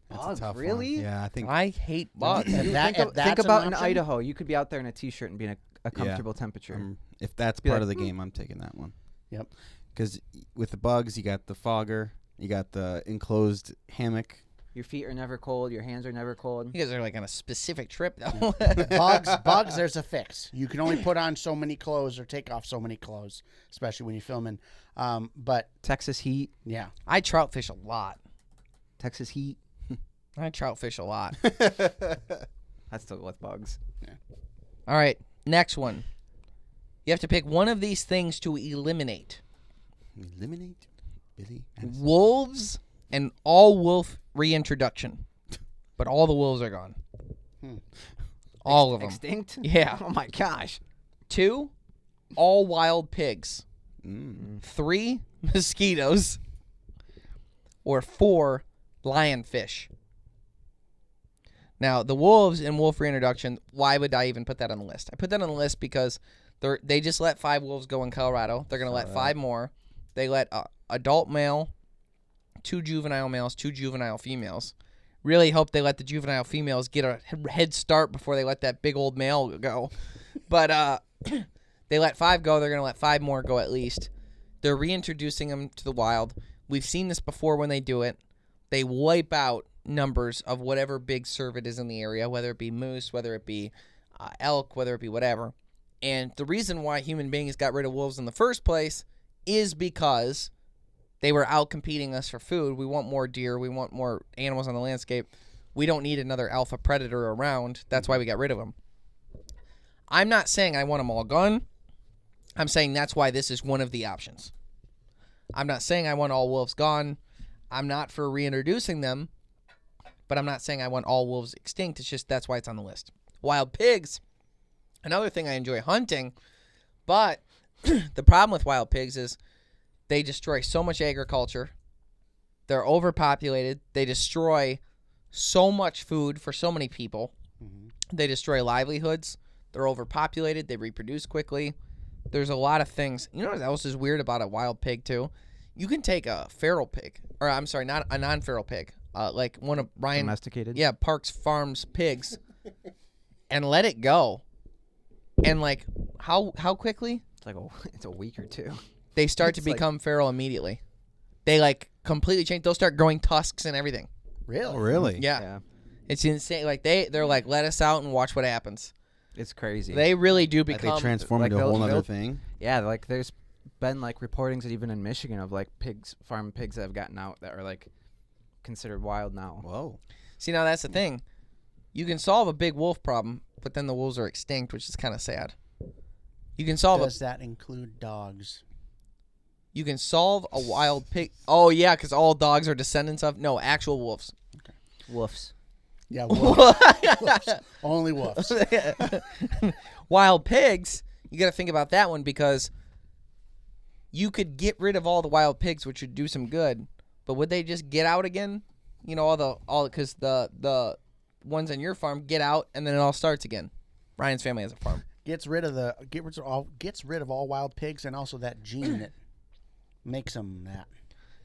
That's Bugs, a tough one. really? Yeah, I think. I hate bugs. If that- if Think that's about an in option- Idaho. You could be out there in a t-shirt and be in a comfortable temperature. If that's Be part like, of the game, I'm taking that one. Yep. Because with the bugs, you got the fogger, you got the enclosed hammock. Your feet are never cold. Your hands are never cold. You guys are like on a specific trip, though. Bugs, there's a fix. You can only put on so many clothes or take off so many clothes, especially when you're filming. But, Texas heat. yeah. I trout fish a lot. Texas heat. I trout fish a lot. That's still with bugs. All right, next one. You have to pick one of these things to eliminate. Eliminate Billy. Wolves and all wolf reintroduction. But all the wolves are gone. All of them. Extinct? Yeah. Oh my gosh. 2, all wild pigs. Mm. 3, mosquitoes. Or 4, lionfish. Now, the wolves and wolf reintroduction, why would I even put that on the list? I put that on the list because they just let 5 wolves go in Colorado. They're going to let 5 more. They let adult male 2 juvenile males, 2 juvenile females. Really hope they let the juvenile females get a head start before they let that big old male go. But they let 5 go. They're going to let 5 more go at least. They're reintroducing them to the wild. We've seen this before when they do it. They wipe out numbers of whatever big cervid is in the area, whether it be moose, whether it be elk, whether it be whatever. And the reason why human beings got rid of wolves in the first place is because they were out competing us for food. We want more deer. We want more animals on the landscape. We don't need another alpha predator around. That's why we got rid of them. I'm not saying I want them all gone. I'm saying that's why this is one of the options. I'm not saying I want all wolves gone. I'm not for reintroducing them, but I'm not saying I want all wolves extinct. It's just that's why it's on the list. Wild pigs, another thing I enjoy hunting, but the problem with wild pigs is they destroy so much agriculture. They're overpopulated. They destroy so much food for so many people. They destroy livelihoods. They're overpopulated. They reproduce quickly. There's a lot of things. You know what else is weird about a wild pig, too? You can take a feral pig, or I'm sorry, not a non-feral pig, like one of Ryan Domesticated? Yeah, Parks Farms pigs, and let it go. And like how quickly? It's a week or two. They start to become feral immediately. They like completely change. They'll start growing tusks and everything. Really? Oh, really? Yeah. It's insane. Like they're like, let us out and watch what happens. It's crazy. They really do Like become. they transform like into a they'll- whole other they'll- thing. Yeah, like there's been like reportings that even in Michigan of like farm pigs that have gotten out that are like considered wild now. Whoa. See, now that's the thing. You can solve a big wolf problem, but then the wolves are extinct, which is kind of sad. You can solve Does that include dogs? You can solve a wild pig. Oh yeah, because all dogs are descendants of actual wolves. Woofs. Yeah, wolves. Only wolves. Wild pigs. You got to think about that one because you could get rid of all the wild pigs, which would do some good. But would they just get out again? You know, because the ones on your farm get out and then it all starts again. Ryan's family has a farm. Gets rid of all wild pigs and also that gene that makes them that.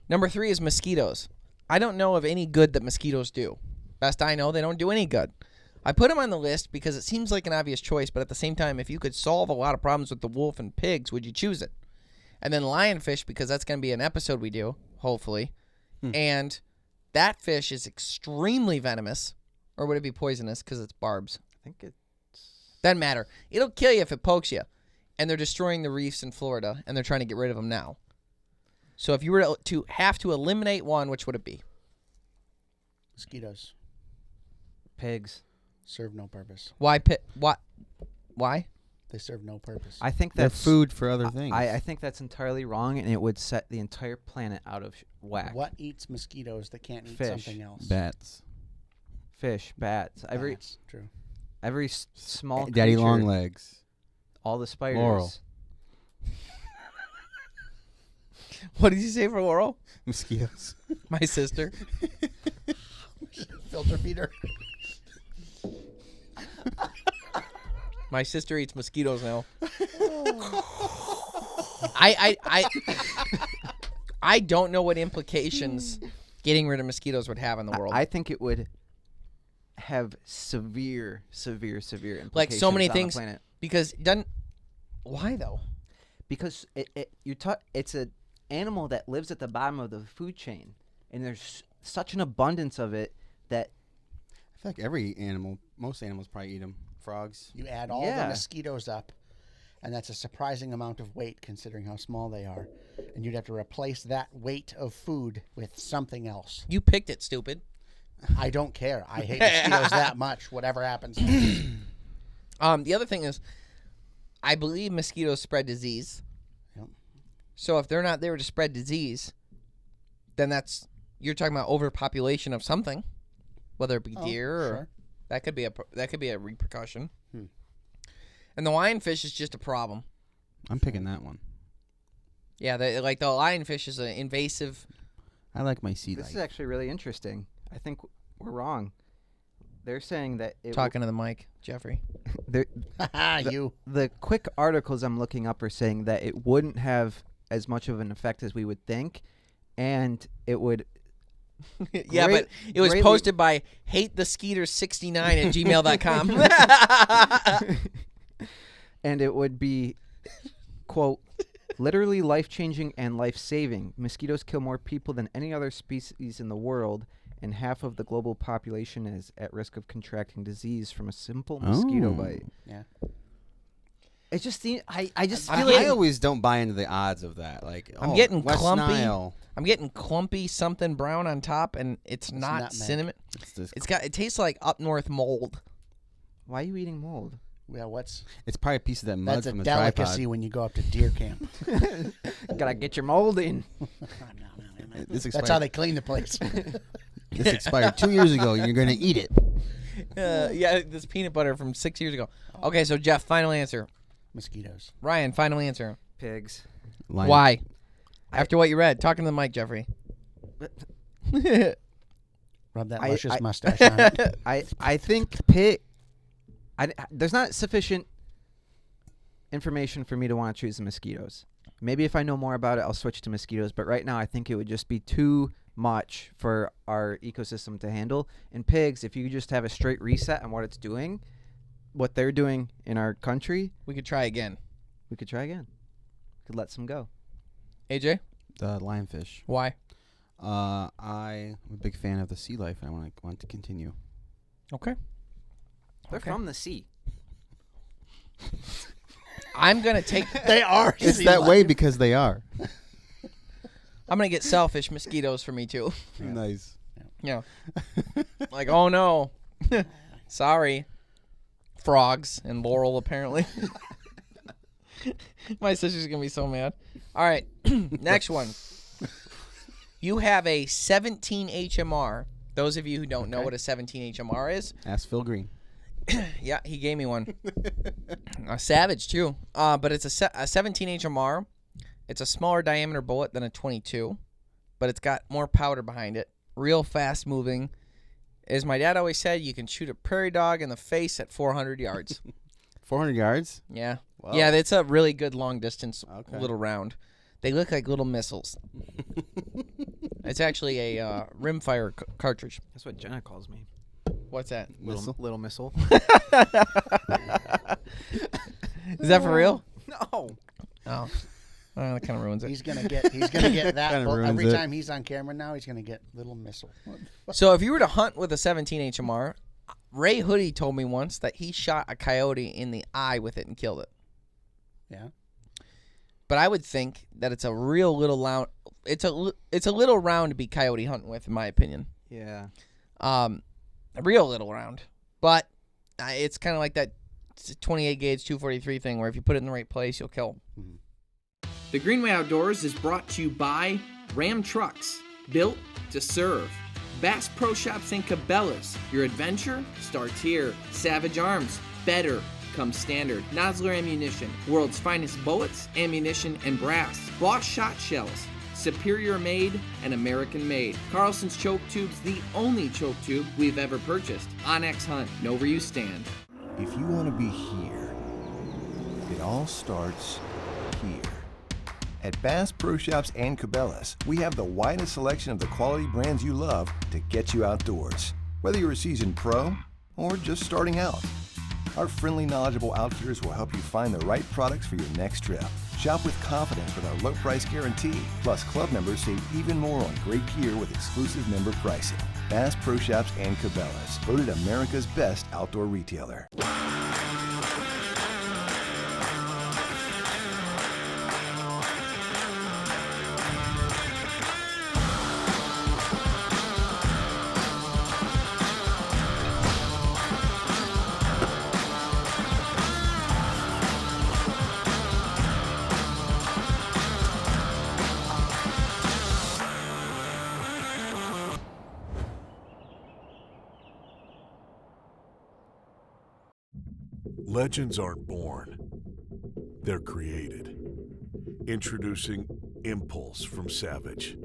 Number 3 is mosquitoes. I don't know of any good that mosquitoes do. Best I know, they don't do any good. I put them on the list because it seems like an obvious choice, but at the same time, if you could solve a lot of problems with the wolf and pigs, would you choose it? And then lionfish, because that's going to be an episode we do, hopefully. And that fish is extremely venomous. Or would it be poisonous because it's barbs? I think it. Doesn't matter. It'll kill you if it pokes you. And they're destroying the reefs in Florida, and they're trying to get rid of them now. So if you were to have to eliminate one, which would it be? Mosquitoes Pigs. serve no purpose. Why? Why? They serve no purpose. I think They're that's food for other things. I think that's entirely wrong, and it would set the entire planet out of whack. What eats mosquitoes that can't eat Fish. something else? Bats. Fish, bats, Bats, true. every small Daddy creature, long legs. all the spiders. Laurel. What did you say for Laurel? Mosquitoes. My sister. Filter feeder. My sister eats mosquitoes now. I don't know what implications getting rid of mosquitoes would have in the world. I think it would have severe implications like so many on the things planet. because it doesn't. Why though? Because it's an animal that lives at the bottom of the food chain, and there's such an abundance of it that I feel like every animal, most animals probably eat them. Frogs. You add all Yeah. the mosquitoes up, and that's a surprising amount of weight considering how small they are. And you'd have to replace that weight of food with something else. You picked it, stupid. I don't care. I hate mosquitoes that much. Whatever happens. happens. The other thing is, I believe mosquitoes spread disease. Yep. So if they're not there to spread disease, then you're talking about overpopulation of something, whether it be deer or sure. that could be a repercussion. And the lionfish is just a problem. I'm picking that one. Yeah, the lionfish is an invasive. I like my sea this life. is actually really interesting. I think we're wrong. They're saying that Talking to the mic, Jeffrey. You. the quick articles I'm looking up are saying that it wouldn't have as much of an effect as we would think, and it would Yeah, Great- but it was greatly- posted by hatetheskeeter69@gmail.com. And it would be, quote, literally life-changing and life-saving. Mosquitoes kill more people than any other species in the world, and half of the global population is at risk of contracting disease from a simple mosquito bite. Yeah. It just I just I, feel like I always don't buy into the odds of that. Like, I'm getting West clumpy. Nile. I'm getting clumpy something brown on top, and it's not nutmeg. cinnamon. It's It tastes like up north mold. why are you eating mold? Well, It's probably a piece of that mud that's a from a delicacy tripod. when you go up to deer camp. Gotta get your mold in. This That's how they clean the place. This expired 2 years ago. You're gonna eat it. Yeah, this peanut butter from 6 years ago. Okay, so Jeff, final answer. Mosquitoes. Ryan, final answer. Pigs. Lion. Why? After what you read, talking to the mic, Jeffrey. Rub that I- luscious I- mustache on it. I think pig. There's not sufficient information for me to want to choose the mosquitoes. Maybe if I know more about it, I'll switch to mosquitoes. But right now, I think it would just be too much for our ecosystem to handle. And pigs, if you just have a straight reset on what it's doing, what they're doing in our country, We could try again. we could try again. Could let some go. AJ, The lionfish. why? I'm a big fan of the sea life, and I want to continue. Okay. They're Okay. from the sea. I'm gonna take. They are. It's sea that lion. way because they are. I'm gonna get selfish mosquitoes for me too. Nice. Yeah. Like, oh no, sorry. Frogs and Laurel apparently. My sister's gonna be so mad. All right, next one. You have a 17 HMR. Those of you who don't know what a 17 HMR is, Ask Phil Green. yeah, he gave me one. A Savage too. But it's a 17 HMR. It's a smaller diameter bullet than a 22, but it's got more powder behind it. Real fast moving. As my dad always said, you can shoot a prairie dog in the face at 400 yards. 400 yards? Yeah. Wow. Yeah, it's a really good long distance Okay. little round. They look like little missiles. It's actually a rimfire cartridge. That's what Jenna calls me. What's that? Missile? Little missile. Is that for real? No. Oh. That kind of ruins it. He's gonna get that. Kinda Well, ruins every it. time he's on camera now, he's gonna get little missile. So if you were to hunt with a 17 HMR, Ray Hoodie told me once that he shot a coyote in the eye with it and killed it. Yeah. But I would think that it's a real little round. It's a little round to be coyote hunting with, in my opinion. Yeah. A real little round, but it's kind of like that 28 gauge 243 thing where if you put it in the right place, you'll kill. The Greenway Outdoors is brought to you by Ram Trucks, built to serve. Bass Pro Shops and Cabela's, your adventure starts here. Savage Arms, better comes standard. Nosler Ammunition, world's finest bullets, ammunition, and brass. Boss Shot Shells, superior made and American made. Carlson's Choke Tube's the only choke tube we've ever purchased. Onyx Hunt, know where you stand. If you want to be here, it all starts here. At Bass Pro Shops and Cabela's, we have the widest selection of the quality brands you love to get you outdoors. Whether you're a seasoned pro or just starting out, our friendly, knowledgeable outfitters will help you find the right products for your next trip. Shop with confidence with our low price guarantee. Plus, club members save even more on great gear with exclusive member pricing. Bass Pro Shops and Cabela's, voted America's best outdoor retailer. Legends aren't born, they're created. Introducing Impulse from Savage,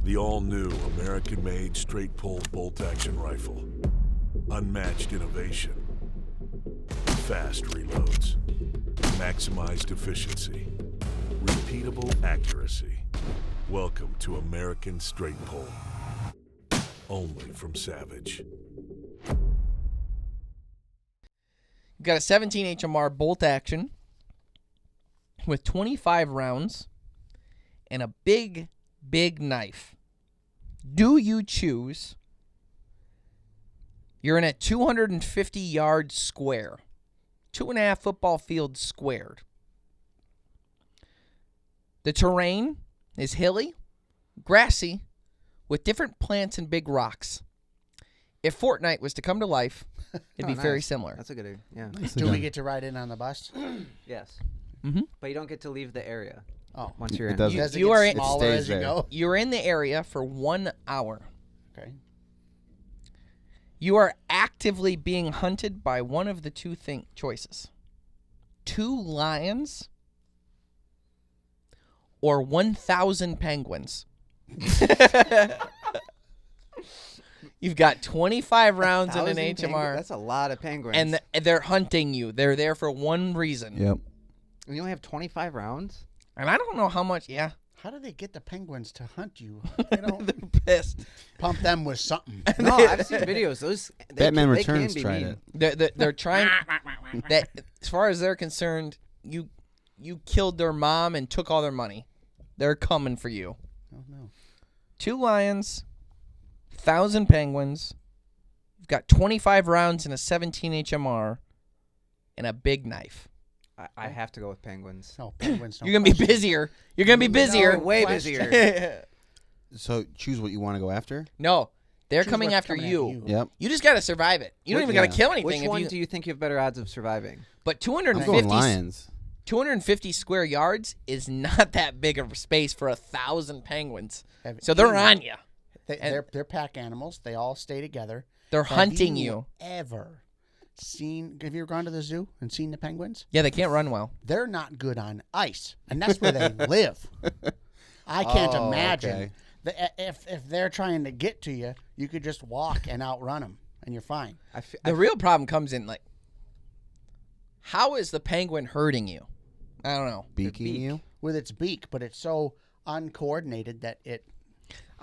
the all-new American-made straight-pull bolt-action rifle. Unmatched innovation, fast reloads, maximized efficiency, repeatable accuracy. Welcome to American Straight Pull. only from Savage. You've got a 17 HMR bolt action with 25 rounds and a big, big knife. Do you choose? You're in a 250-yard square, 2.5 football fields squared. The terrain is hilly, grassy, with different plants and big rocks. If Fortnite was to come to life, it'd be very similar. That's a good idea. Yeah. Do we get to ride in on the bus? Yes. Mm-hmm. But you don't get to leave the area. Oh, once you're It in. doesn't. Does it You get are in- smaller It stays as you there. go? You're in the area for 1 hour. Okay. You are actively being hunted by one of the two choices. 2 lions or 1,000 penguins. You've got 25 rounds in an 1,000 HMR. That's a lot of penguins. And they're hunting you. They're there for one reason. Yep. And you only have 25 rounds? And I don't know how much, yeah. How do they get the penguins to hunt you? They don't They're pissed. pump them with something. No, I've seen videos. Those Batman they Returns can be tried mean. it. They're trying. That, as far as they're concerned, you killed their mom and took all their money. They're coming for you. Oh, no. 2 lions, 1,000 penguins. You've got 25 rounds in a 17 HMR and a big knife. I have to go with penguins. No, penguins don't You're going to be question. busier. You're going to be busier. Way busier. So choose what you want to go after. No, they're Choose coming what's after coming at you. you. Yep. You just got to survive it. You don't even got to kill anything. Which if one you, do you think you have better odds of surviving? But I'm going lions. 250 square yards is not that big of a space for 1,000 penguins. So you they're on you. They're pack animals. They all stay together. They're Have hunting you. Ever seen? Have you ever gone to the zoo and seen the penguins? Yeah, they can't run well. They're not good on ice, and that's where they live. I can't Oh, imagine okay. if they're trying to get to you, you could just walk and outrun them, and you're fine. The real problem comes in, like, how is the penguin hurting you? I don't know. Beaking you? With its beak, but it's so uncoordinated that it.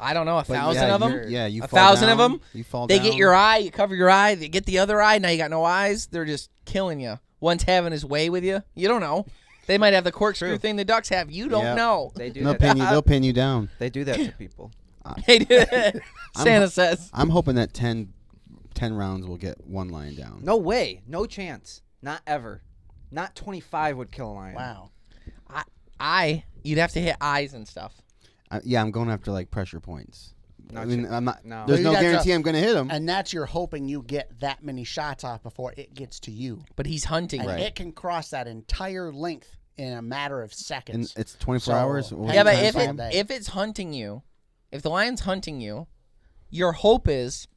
I don't know. But 1,000 yeah, of them? you- yeah, you a fall 1,000 of down, them? you fall They down. get your eye. You cover your eye. They get the other eye. Now you got no eyes. They're just killing you. One's having his way with you. You don't know. They might have the corkscrew thing the ducks have. You don't Yep. know. They do They'll that. they'll pin you down. They do that to people. They do it. Santa says. I'm hoping that 10 rounds will get 1 lion down. No way. No chance. Not ever. Not 25 would kill a lion. Wow. You'd have to hit eyes and stuff. Yeah, I'm going after like pressure points. No I mean, chance. I'm not. No. There's Well, no you gotta guarantee try- I'm going to hit him. And that's you're hoping you get that many shots off before it gets to you. But he's hunting. And you. it can cross that entire length in a matter of And seconds. it's 24 So, hours. What was Yeah, the but time if frame? if it's hunting you, if the lion's hunting you, your hope is.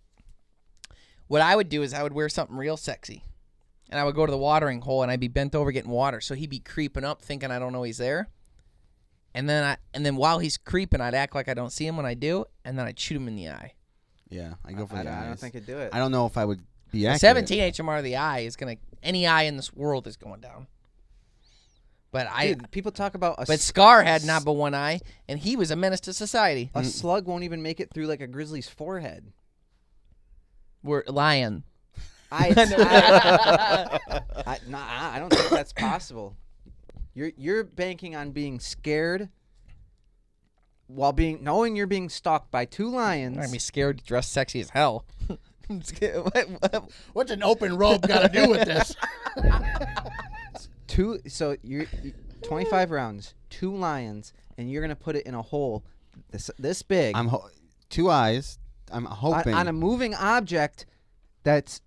What I would do is I would wear something real sexy, and I would go to the watering hole and I'd be bent over getting water, so he'd be creeping up thinking I don't know he's there, and then while he's creeping, I'd act like I don't see him when I do, and then I'd shoot him in the eye. Yeah, I go for the I don't eyes. think it'd do it. I don't know if I would be A accurate. 17 HMR, the eye is gonna any eye in this world is going down. But Dude, people talk about but Scar had not but one eye, and he was a menace to society. a slug won't even make it through like a grizzly's forehead. We're lion. I don't think that's possible. You're banking on being scared while knowing you're being stalked by 2 lions. I'm gonna be scared to dress sexy as hell. What's an open robe got to do with this? So you're 25 rounds, 2 lions, and you're gonna put it in a hole this big. 2 eyes. I'm hoping on a moving object. That's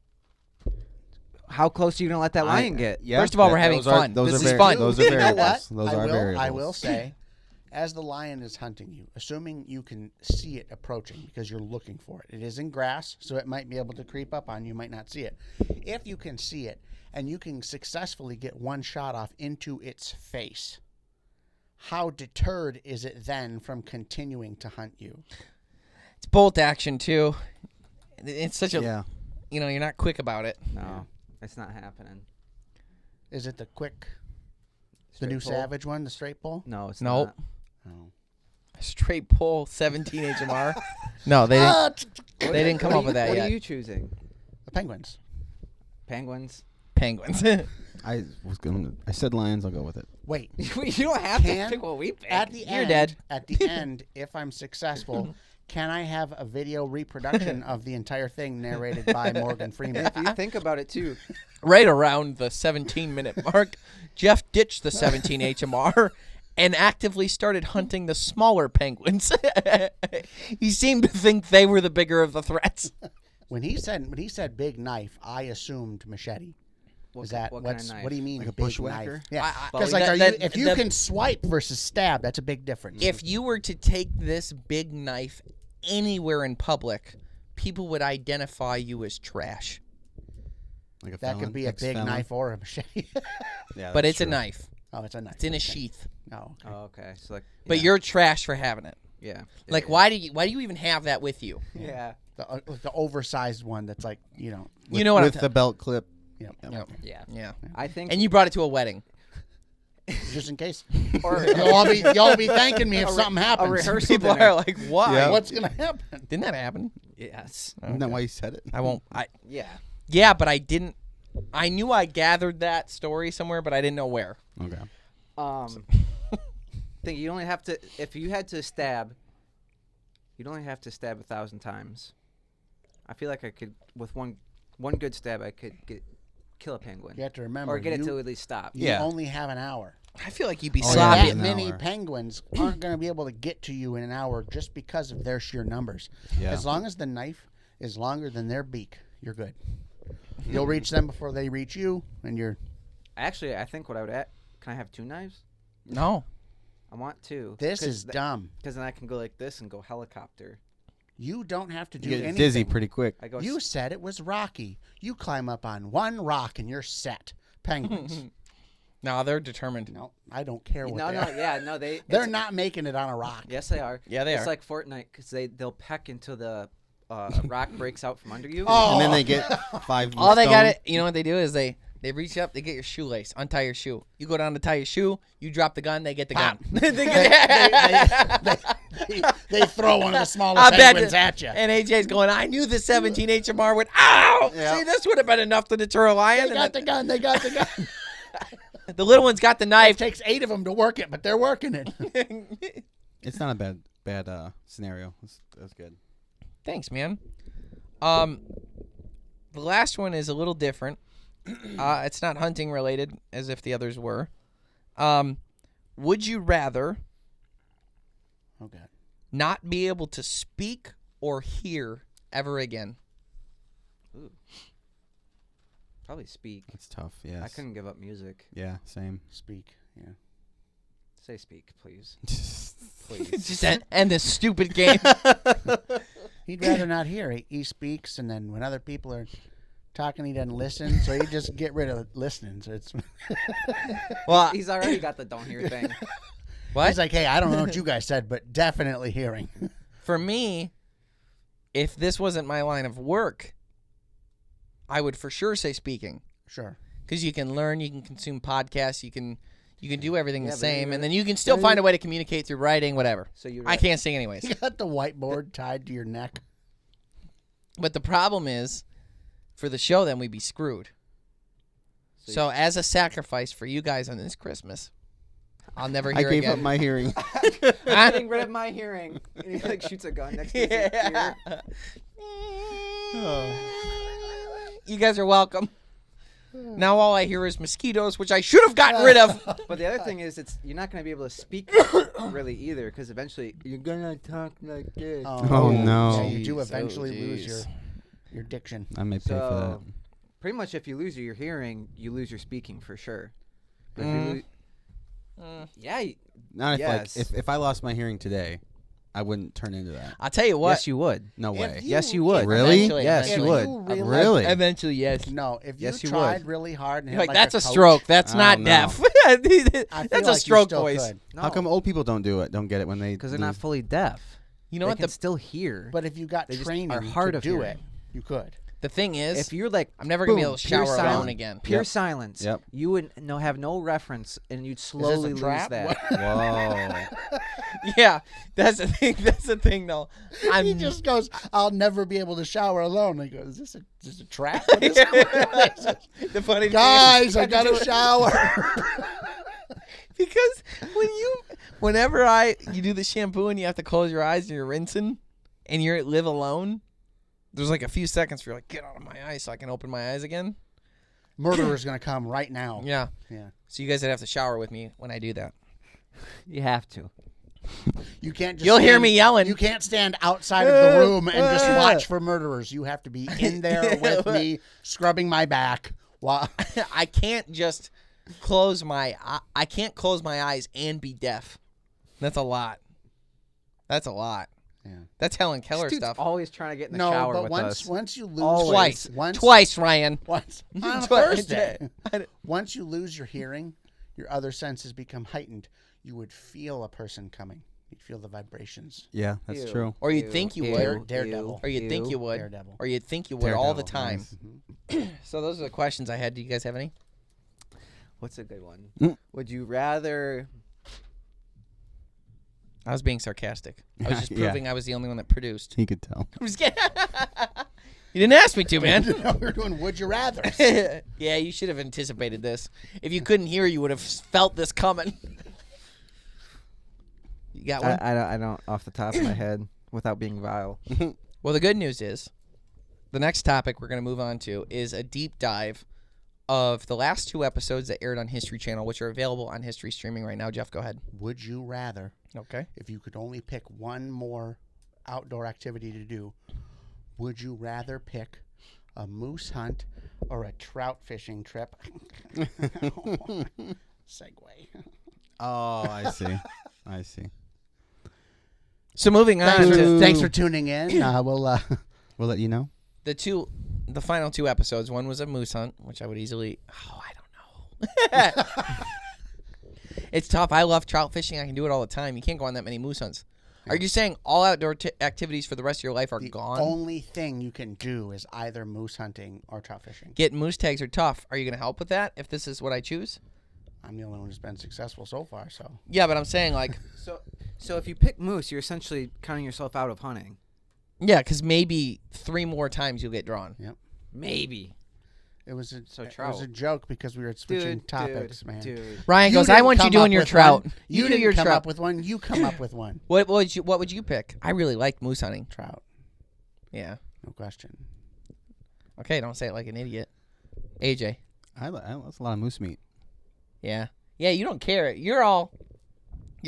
how close are you gonna let that lion get? Yeah, First of all, we're having fun. This is fun. Those are You know variables. what? Those are variables. I will say, as the lion is hunting you, assuming you can see it approaching because you're looking for it. It is in grass, so it might be able to creep up on you. You might not see it. If you can see it and you can successfully get one shot off into its face, how deterred is it then from continuing to hunt you? It's bolt action too. It's such a Yeah. you're not quick about it. No, it's not happening. Is it the quick, the Straight new pull? Savage one, the straight pull? No, it's Nope. not. No. Straight pull 17 HMR. No, they didn't come up with that What yet. are you choosing? The penguins. Penguins? Penguins. I said lions. I'll go with it. Wait. You don't have to pick what we pick. At the You're end, dead. At the end, if I'm successful, can I have a video reproduction of the entire thing narrated by Morgan Freeman? If you think about it, too. Right around the 17-minute mark, Jeff ditched the 17 HMR and actively started hunting the smaller penguins. He seemed to think they were the bigger of the threats. When he said big knife, I assumed machete. What kind of knife? What do you mean Like a big bushwhacker? knife? Yeah, I- because if you can swipe versus stab, that's a big difference. If you were to take this big knife anywhere in public, people would identify you as trash. Like a that felon, could be a big ex-felon. knife or a machete. Yeah, But that's it's a true. knife. Oh, it's a knife. It's in a Okay. sheath. Oh, okay. Oh, okay. So, like, But yeah. you're trash for having it. Yeah. Like, why do you even have that with you? Yeah. The oversized one that's like, You know what I'm With the belt clip. Yep. Yeah. Yeah. I think. And you brought it to a wedding. Just in case. Or y'all be thanking me if something happens. a rehearsal People dinner. are like, why? Yeah. What's gonna happen? Didn't that happen? Yes. Isn't that why you said it? I won't. Yeah. Yeah, but I didn't. I knew I gathered that story somewhere, but I didn't know where. Okay. Think you only have to if you had to stab. You'd only have to stab 1,000 times. I feel like I could with one good stab I could kill a penguin. You have to remember, or get it to at least stop. You Yeah. only have an hour. I feel like you'd be Oh, yeah. sloppy. That an many hour. penguins aren't going to be able to get to you in an hour just because of their sheer numbers. Yeah. As long as the knife is longer than their beak, you're good. You'll reach them before they reach you, and you're. Actually, I think what I would add. Can I have 2 knives? No. I want 2. This is dumb. Because then I can go like this and go helicopter. You don't have to do You get anything. dizzy pretty quick. I go. You said it was rocky. You climb up on one rock and you're set. Penguins. No, they're determined. No, I don't care what no, they no, are. yeah, no, they. They're it's- not making it on a rock. Yes, they are. Yeah, they it's are. like Fortnite because they'll peck until the rock breaks out from under you. Oh. And then they get 5. All they got stone. it. You know what they do is they reach up, they get your shoelace, untie your shoe. You go down to tie your shoe, you drop the gun, they get the gun. They throw one of the smaller I bet penguins at you. And AJ's going, I knew the 17 HMR would, ow! Yeah. See, this would have been enough to deter a lion. They got the gun. They got the gun. The little one's got the It knife. takes 8 of them to work it, but they're working it. It's not a bad scenario. That's good. Thanks, man. The last one is a little different. It's not hunting related, as if the others were. Would you rather Oh, God. not be able to speak or hear ever again? Probably speak. That's tough. Yes. I couldn't give up music. Yeah. Same. Speak. Yeah. Say speak, please. Just end this stupid game. He'd rather not hear. He speaks, and then when other people are talking, he doesn't listen. So he just get rid of listening. So it's Well, He's already got the don't hear thing. what? he's like, hey, I don't know what you guys said, but definitely hearing. For me, if this wasn't my line of work, I would for sure say speaking. Sure. Because you can learn, you can consume podcasts, you can do everything Yeah, the but same, you- and then you can still find a way to communicate through writing, whatever. So you. I can't sing anyways. You got the whiteboard tied to your neck. But the problem is, for the show, then we'd be screwed. So as a sacrifice for you guys on this Christmas, I'll never I hear gave again. up my hearing. I'm getting rid of my hearing. And he like shoots a gun next to his ear. You guys are welcome. Now all I hear is mosquitoes, which I should have gotten rid of. But the other thing is, you're not going to be able to speak really either, because eventually you're gonna talk like this. Oh, no. Yeah, you do Jeez, eventually oh, lose jeez. your diction. I may pay for So, pretty much, if you lose your hearing, you lose your speaking for sure. But if you yeah. that. Not Yes. if I lost my hearing today, I wouldn't turn into that. I'll tell you what. Yes, you would. No way. Yes, you would. Really? Eventually, Yes, If you would. Really? Eventually, yes. No, if you Yes, you tried would. really hard and You're had like, like that's a coach, stroke. That's I not don't know. deaf. I feel That's like a you stroke still voice. could. How come old people don't get it when they? Because they're not lose- fully deaf. You know They what? can still hear. But if you got They just training are hard to of do hearing. it, you could. The thing is, If you're like, I'm never gonna be boom, able to pure shower silence, alone again. Pure Yep. silence. Yep. You would have no reference, and you'd slowly lose trap? that. Whoa. Yeah, that's the thing. That's the thing, though. He just goes, "I'll never be able to shower alone." He goes, "Is this a trap?" What is this? The funny Guys, thing I gotta shower. Because whenever you do the shampoo and you have to close your eyes and you're rinsing and you live alone, there's like a few seconds where you're like, get out of my eyes so I can open my eyes again. Murderer's gonna come right now. Yeah. Yeah. So you guys would have to shower with me when I do that. You have to. You can't just You'll hear me yelling. You can't stand outside of the room and just watch for murderers. You have to be in there with me, scrubbing my back. While I can't just I can't close my eyes and be deaf. That's a lot. That's a lot. Yeah. That's Helen Keller This dude's stuff. always trying to get in the shower but with once us. you lose Twice, Ryan. Once on a Twice. Thursday. Once you lose your hearing, your other senses become heightened. You would feel a person coming. You'd feel the vibrations. Yeah, that's Ew. true. Or you'd think you would. Daredevil. Or you'd think you would. Daredevil. Or you'd think you would all the Daredevil, time. nice. So those are the questions I had. Do you guys have any? What's a good one? Mm. Would you rather? I was being sarcastic. I was just Yeah. proving I was the only one that produced. He could tell. I'm just kidding. You didn't ask me to, man. We're doing Would You Rather. Yeah, you should have anticipated this. If you couldn't hear, you would have felt this coming. You got one? I don't off the top of my head without being vile. Well, the good news is the next topic we're going to move on to is a deep dive of the last 2 episodes that aired on History Channel, which are available on History Streaming right now. Jeff, go ahead. Would you rather, Okay. if you could only pick one more outdoor activity to do, would you rather pick a moose hunt or a trout fishing trip? Segue. Oh, I see. I see. So moving on to Thanks for tuning in. We'll let you know. the final 2 episodes. One was a moose hunt, which I would easily. Oh, I don't know. It's tough. I love trout fishing. I can do it all the time. You can't go on that many moose hunts. Are you saying all outdoor activities for the rest of your life are gone? The only thing you can do is either moose hunting or trout fishing. Getting moose tags are tough. Are you going to help with that if this is what I choose? I'm the only one who's been successful so far, so. Yeah, but I'm saying like. So if you pick moose, you're essentially counting yourself out of hunting. Yeah, because maybe 3 more times you'll get drawn. Yep. Maybe. It was a trout. joke because we were switching topics, man. Dude. Ryan You goes, I didn't want you come doing up your with trout. one. You do didn't your come trout. up with one. You come up with one. What would you pick? I really like moose hunting. Trout. Yeah. No question. Okay, don't say it like an idiot. AJ. That's a lot of moose meat. Yeah. Yeah, you don't care. You're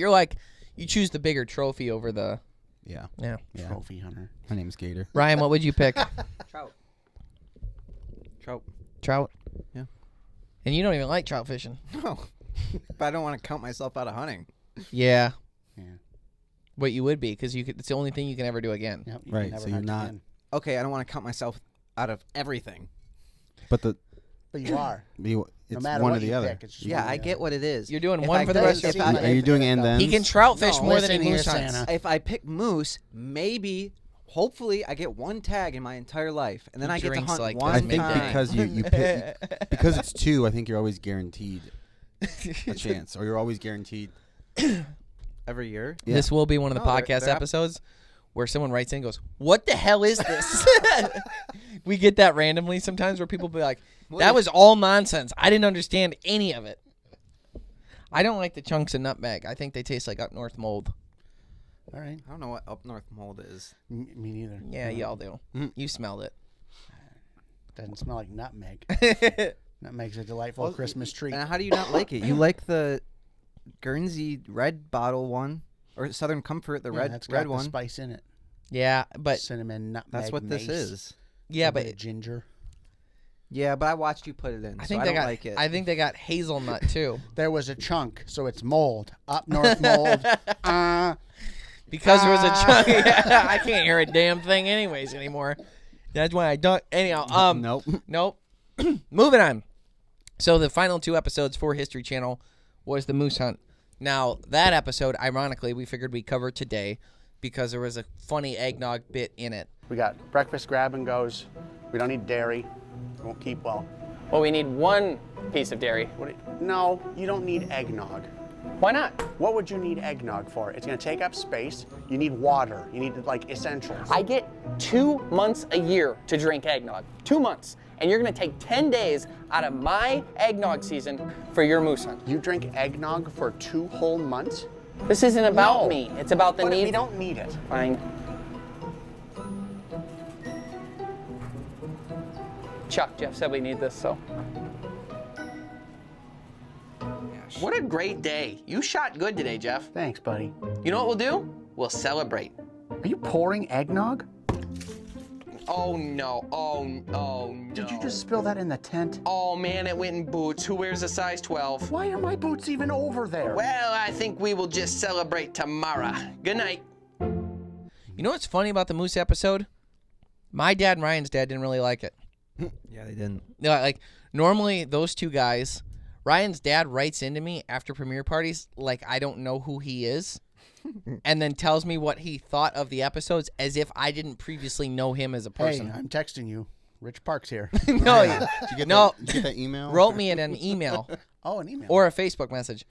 like, you choose the bigger trophy over the. Yeah. Yeah. Trophy hunter. My name's Gator. Ryan, what would you pick? Trout. Trout. Yeah. And you don't even like trout fishing. No. But I don't want to count myself out of hunting. Yeah. Yeah. But you would be because it's the only thing you can ever do again. Yep, you Right, can never so you're hunt not- again. Okay, I don't want to count myself out of everything. But But you are. it's No matter one what or the you other. pick, it's just Yeah, one or I the get other. what it is. You're doing If one I for the pick- rest of if your I- life. Are you doing and then? He can trout fish No, more than listen he here, moose hunts. Santa. If I pick moose, maybe, hopefully, I get one tag in my entire life, and then He I get to drinks hunt like one I this think time. because you pick, because it's 2, I think you're always guaranteed a chance, or you're always guaranteed. every year. Yeah. This will be one of the No, they're podcast hap- episodes where someone writes in and goes, "What the hell is this?" We get that randomly sometimes where people be like, "That was all nonsense. I didn't understand any of it." I don't like the chunks of nutmeg. I think they taste like up north mold. All right. I don't know what up north mold is. Me neither. Yeah, y'all do. You smelled it. Doesn't smell like nutmeg. Nutmeg's a delightful Well, Christmas treat. And how do you not like it? You like the Guernsey red bottle one, or Southern Comfort, the Yeah, that's got red the one. spice in it. Yeah, but Cinnamon, nutmeg, That's what this mace, is. yeah, a bit but of ginger. Yeah, but I watched you put it in, I so think I they don't got. like it. I think they got hazelnut too. There was a chunk, so it's mold. Up north mold. Because there was a chunk. I can't hear a damn thing anyways anymore. That's why I don't. Anyhow, nope. Moving on. So the final 2 episodes for History Channel was the moose hunt. Now that episode, ironically, we figured we'd cover today because there was a funny eggnog bit in it. We got breakfast grab and goes. We don't need dairy. Won't keep well. Well, we need 1 piece of dairy. No, you don't need eggnog. Why not? What would you need eggnog for? It's gonna take up space. You need water. You need like essentials. I get 2 months a year to drink eggnog. 2 months. And you're gonna take 10 days out of my eggnog season for your moose hunt. You drink eggnog for 2 whole months? This isn't about No. me. It's about the But need. we don't need it. Fine. Chuck, Jeff said we need this, so. What a great day. You shot good today, Jeff. Thanks, buddy. You know what we'll do? We'll celebrate. Are you pouring eggnog? Oh no, oh no. Did you just spill that in the tent? Oh man, it went in boots. Who wears a size 12? Why are my boots even over there? Well, I think we will just celebrate tomorrow. Good night. You know what's funny about the moose episode? My dad and Ryan's dad didn't really like it. Yeah, they didn't. No, like normally those two guys, Ryan's dad writes into me after premiere parties like I don't know who he is, and then tells me what he thought of the episodes as if I didn't previously know him as a person. Hey, I'm texting you. Rich Park's here. No, Did you get no. That, did you get that email? Wrote me in an email. Oh, an email. Or a Facebook message.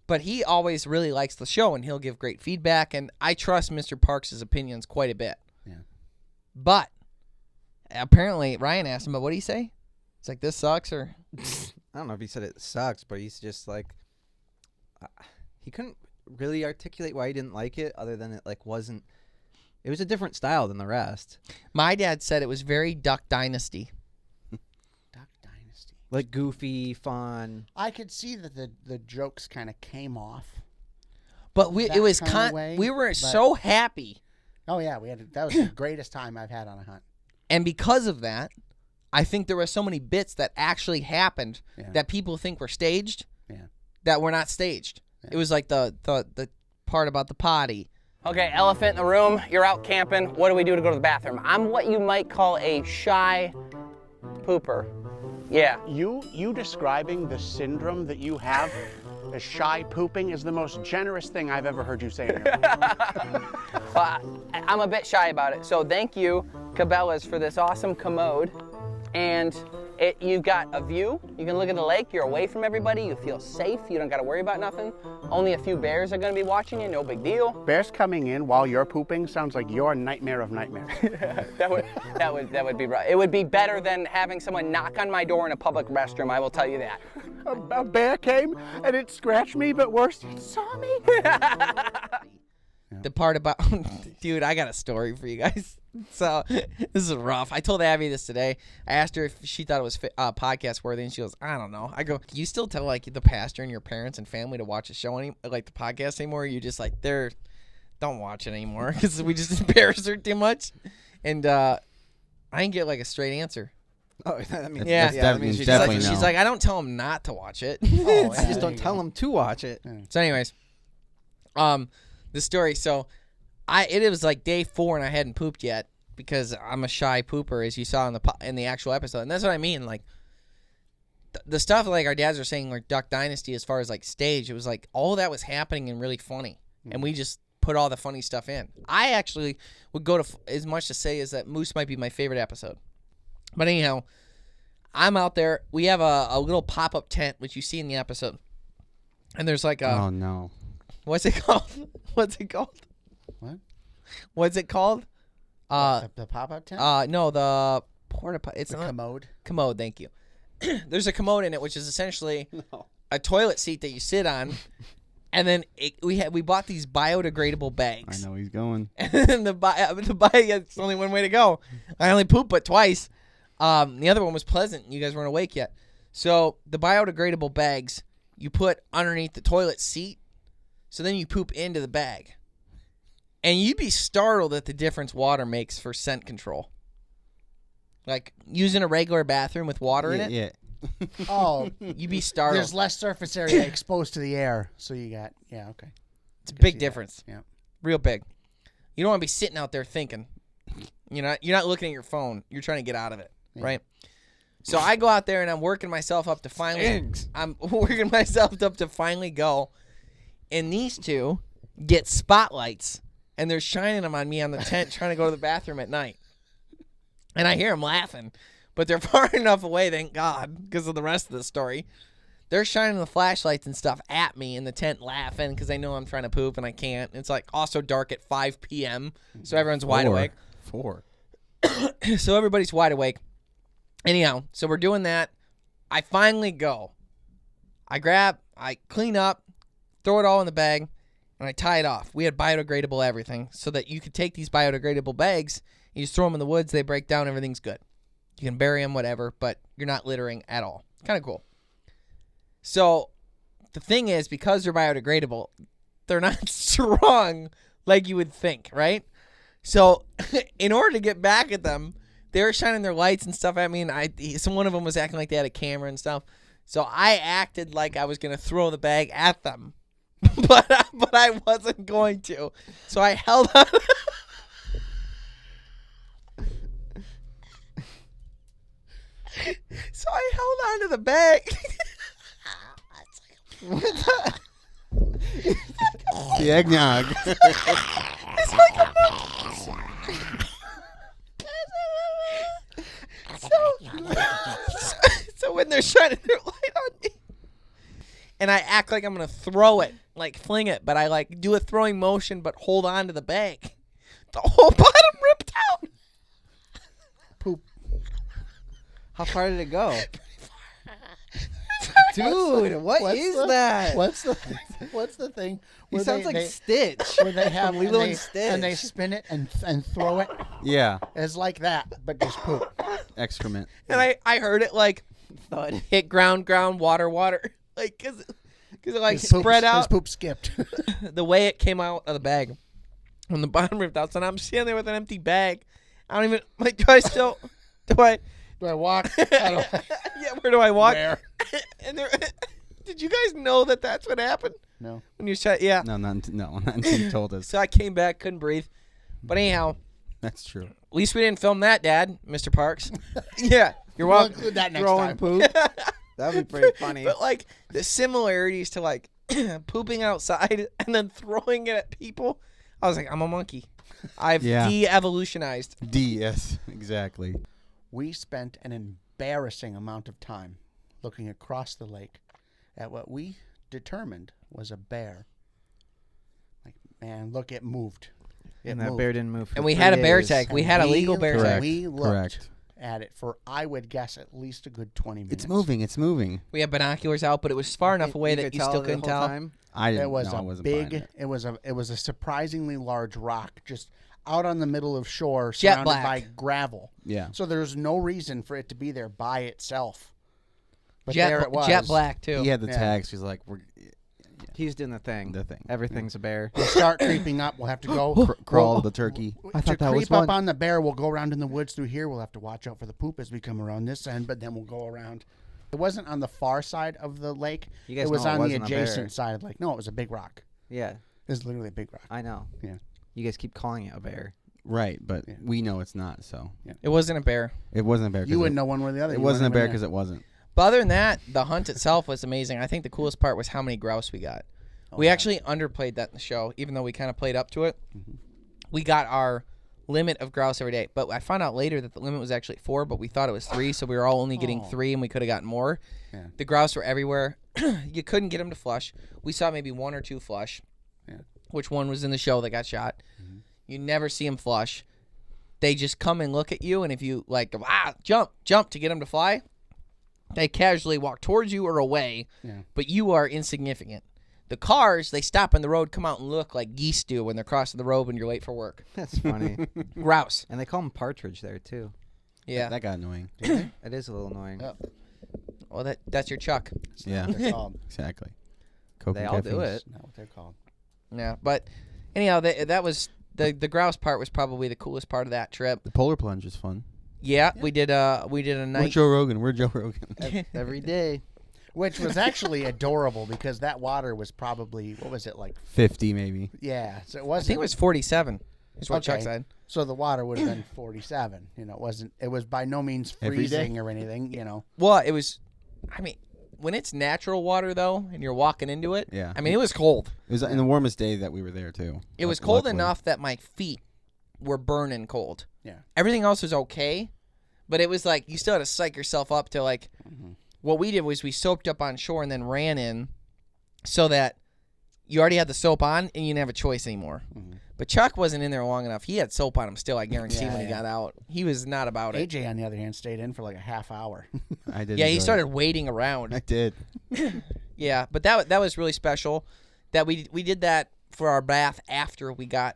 But he always really likes the show, and he'll give great feedback, and I trust Mr. Parks' opinions quite a bit. Yeah. But apparently, Ryan asked him, but what did he say? It's like, this sucks, or... I don't know if he said it sucks, but he's just like, he couldn't really articulate why he didn't like it, other than it like wasn't. It was a different style than the rest. My dad said it was very Duck Dynasty. Duck Dynasty. Like goofy, fun. I could see that the jokes kind of came off. But we That it was kinda way, we were but- so happy, Oh yeah, that was the greatest time I've had on a hunt. and because of that, I think there were so many bits that actually happened Yeah. that people think were staged. Yeah. That were not staged. Yeah. It was like the part about the potty. Okay, elephant in the room. You're out camping. What do we do to go to the bathroom? I'm what you might call a shy pooper. Yeah. You describing the syndrome that you have as shy pooping is the most generous thing I've ever heard you say in your life. I'm a bit shy about it. So thank you, Cabela's, for this awesome commode. And you've got a view. You can look at the lake. You're away from everybody. You feel safe. You don't got to worry about nothing. Only a few bears are going to be watching you. No big deal. Bears coming in while you're pooping sounds like your nightmare of nightmares. That would be right. It would be better than having someone knock on my door in a public restroom. I will tell you that. A bear came and it scratched me, but worse, it saw me. The part about, dude, I got a story for you guys. So this is rough. I told Abby this today. I asked her if she thought it was podcast worthy, and she goes, "I don't know." I go, "You still tell like the pastor and your parents and family to watch a show like the podcast anymore? Or you just like don't watch it anymore because we just embarrass her too much?" And I didn't get like a straight anster. Oh, that means Yeah. that means definitely She's like, "I don't tell them not to watch it." Oh, I just don't tell them to watch it. So, anyways, the story. So, it was like day 4 and I hadn't pooped yet because I'm a shy pooper, as you saw in the actual episode, and that's what I mean. Like the stuff like our dads are saying, like Duck Dynasty, as far as like stage, it was like all that was happening and really funny, and we just put all the funny stuff in. I actually would go to as much to say as that Moose might be my favorite episode. But anyhow, I'm out there. We have a little pop-up tent, which you see in the episode, and there's like a Oh no. what's it called? What's it called? What? What's it called? The pop-up tent? No, the porta potty. It's The not commode? Commode. Thank you. There's a commode in it, which is essentially a toilet seat that you sit on, and then we bought these biodegradable bags. I know he's going. And it's only one way to go. I only pooped but twice. The other one was pleasant. You guys weren't awake yet. So the biodegradable bags you put underneath the toilet seat, so then you poop into the bag. And you'd be startled at the difference water makes for scent control. Like using a regular bathroom with water in it. Yeah. Oh, You'd be startled. there's less surface area exposed to the air, so you got, yeah, okay. It's a I can big see that. difference. Yeah. Real big. You don't want to be sitting out there thinking. You're not looking at your phone. You're trying to get out of it, right? So I go out there and I'm working myself up to finally. I'm working myself up to finally go, and these two get spotlights and they're shining them on me on the tent, trying to go to the bathroom at night. And I hear them laughing, but they're far enough away, thank God, because of the rest of the story, they're shining the flashlights and stuff at me in the tent laughing because they know I'm trying to poop and I can't. It's like also dark at 5 p.m. So everyone's wide awake. 4. So everybody's wide awake. Anyhow, so we're doing that. I finally go. I clean up, throw it all in the bag, and I tie it off. We had biodegradable everything so that you could take these biodegradable bags, you just throw them in the woods, they break down, everything's good. You can bury them, whatever, but you're not littering at all. Kind of cool. So the thing is, because they're biodegradable, they're not strong like you would think, right? So in order to get back at them, they were shining their lights and stuff at me, and one of them was acting like they had a camera and stuff. So I acted like I was going to throw the bag at them, but I wasn't going to. So I held on. So I held on to the bag. The eggnog. It's like a so when they're shining their light on me, and I act like I'm gonna throw it, like fling it, but I like do a throwing motion, but hold on to the bag. The whole bottom ripped out. Poop. How far did it go? Dude, what is that? What's the thing? He sounds like Stitch. Where they have Lilo and Stitch. and they spin it and throw it. Yeah. It's like that, but just poop. Excrement. And I heard it like thud, hit ground, water, like because it like spread out. His poop skipped. The way it came out of the bag, when the bottom ripped out, so now I'm standing there with an empty bag. I don't even like. Do I walk? Yeah, where do I walk? Where? And did you guys know that that's what happened? No. When you shut, yeah. No, not until you told us. So I came back, couldn't breathe. But anyhow, That's true. at least we didn't film that, Dad, Mr. Parks. Yeah, you're welcome. We'll do that next Throwing time. poop. That'd be pretty funny. But like the similarities to like pooping outside and then throwing it at people, I was like, I'm a monkey. I've de-evolutionized. Yes, exactly. We spent an embarrassing amount of time looking across the lake at what we determined was a bear. Like, man, look, it moved. And that bear didn't move. And we had a bear tag. We had a legal bear tag. We looked at it for, I would guess, at least a good 20 minutes. It's moving. We had binoculars out, but it was far enough away that you still couldn't tell. I didn't. It was I a wasn't big. It was a surprisingly large rock, just out on the middle of shore, Jet surrounded black. by gravel. Yeah. So there's no reason for it to be there by itself. But Jet, there it was. jet black too. He had the tags. He's like, He's doing the thing. Everything's a bear. We'll start creeping up. We'll have to go crawl to the turkey. To creep up on the bear, we'll go around in the woods through here. We'll have to watch out for the poop as we come around this end, but then we'll go around. It wasn't on the far side of the lake. You guys it was know it on the wasn't a bear. adjacent side of the lake. No, it was a big rock. Yeah. It was literally a big rock. I know. Yeah. You guys keep calling it a bear. Right, but we know it's not. So It wasn't a bear. it wasn't a bear. You wouldn't know one way or the other. It You wasn't a weren't bear even because it wasn't. But other than that, the hunt itself was amazing. I think the coolest part was how many grouse we got. We actually underplayed that in the show, even though we kind of played up to it. Mm-hmm. We got our limit of grouse every day. But I found out later that the limit was actually 4, but we thought it was 3, so we were all only getting 3, and we could have gotten more. Yeah. The grouse were everywhere. You couldn't get them to flush. We saw maybe 1 or 2 flush, which one was in the show that got shot. Mm-hmm. You never see them flush. They just come and look at you, and if you like jump to get them to fly, they casually walk towards you or away, but you are insignificant. The cars, they stop in the road, come out and look like geese do when they're crossing the road when you're late for work. That's funny. Grouse. And they call them partridge there, too. Yeah. That got annoying. It is a little annoying. Oh. Well, that's your Chuck. That's not what they're called. Exactly. They all do it. That's not what they're called. Yeah, but anyhow, that was the grouse part was probably the coolest part of that trip. The polar plunge is fun. Yeah, we did a night. We're Joe Rogan. Every day. Which was actually adorable because that water was probably, what was it, like 50 maybe. Yeah, so it I wasn't. think it was 47. Is what Chuck said. So the water would have been 47. You know, it wasn't. It was by no means Every day? freezing or anything. You know. Well, it was. I mean, when it's natural water though, and you're walking into it. Yeah. I mean, it was cold. It was in the warmest day that we were there too. It was cold Luckily. enough that my feet were burning cold. Yeah. Everything else was okay, but it was like you still had to psych yourself up to like what we did was we soaped up on shore and then ran in so that you already had the soap on and you didn't have a choice anymore. But Chuck wasn't in there long enough. He had soap on him still, I guarantee, when he got out. He was not about it. AJ, on the other hand, stayed in for like a half hour. I did. Yeah, he started waiting around. I did. Yeah, but that was really special that we did that for our bath after we got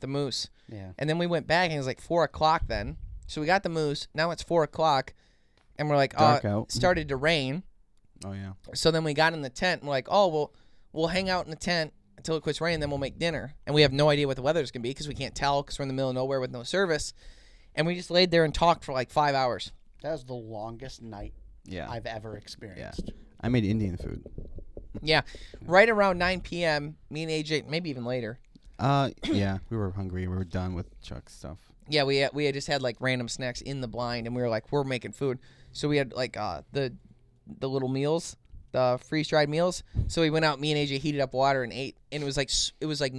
the moose. Yeah. And then we went back and it was like 4 o'clock then. So we got the moose. Now it's 4 o'clock. And we're like, Dark out. It started to rain. Oh, yeah. So then we got in the tent and we're like, oh, well, we'll hang out in the tent until it quits raining, then we'll make dinner. And we have no idea what the weather's going to be because we can't tell because we're in the middle of nowhere with no service. And we just laid there and talked for like 5 hours. That was the longest night I've ever experienced. Yeah. I made Indian food. Yeah. Right around 9 p.m., me and AJ, maybe even later. Yeah, we were hungry. We were done with Chuck's stuff. Yeah, we had just had like random snacks in the blind, and we were like, we're making food. So we had like the little meals, the freeze-dried meals. So we went out, me and AJ heated up water and ate, and it was like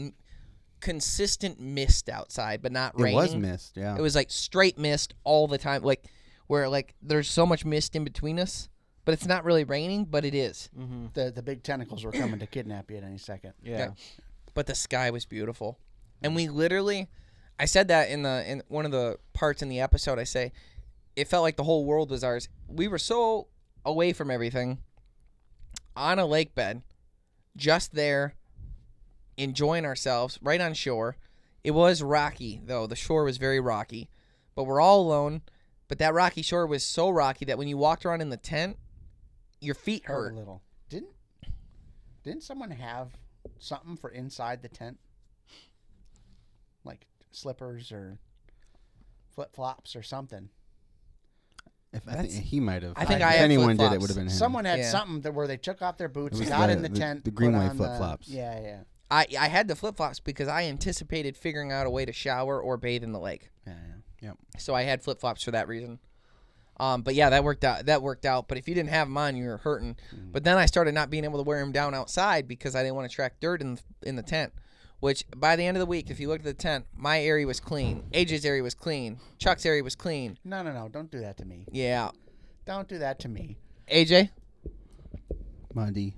consistent mist outside, but not raining. It was mist, yeah. It was like straight mist all the time, like where like there's so much mist in between us, but it's not really raining, but it is. The big tentacles were coming to kidnap you at any second. Yeah. But the sky was beautiful, and we literally, I said that in one of the parts in the episode. I say it felt like the whole world was ours. We were so away from everything, on a lake bed, just there, enjoying ourselves, right on shore. It was rocky, though. The shore was very rocky, but we're all alone. But that rocky shore was so rocky that when you walked around in the tent, your feet hurt. A little. Didn't someone have something for inside the tent? Like slippers or flip-flops or something. I think he might have. I think if I had anyone flip-flops. did, it would have been him. Someone had something where they took off their boots, It was got the- in the the- tent. the put Greenway on flip-flops. Yeah. I had the flip-flops because I anticipated figuring out a way to shower or bathe in the lake. Yep. So I had flip-flops for that reason. But yeah, that worked out. But if you didn't have them on, you were hurting. But then I started not being able to wear them down outside because I didn't want to track dirt in the tent. Which by the end of the week, if you looked at the tent, my area was clean. AJ's area was clean. Chuck's area was clean. No. Don't do that to me. Yeah. Don't do that to me. AJ? Muddy.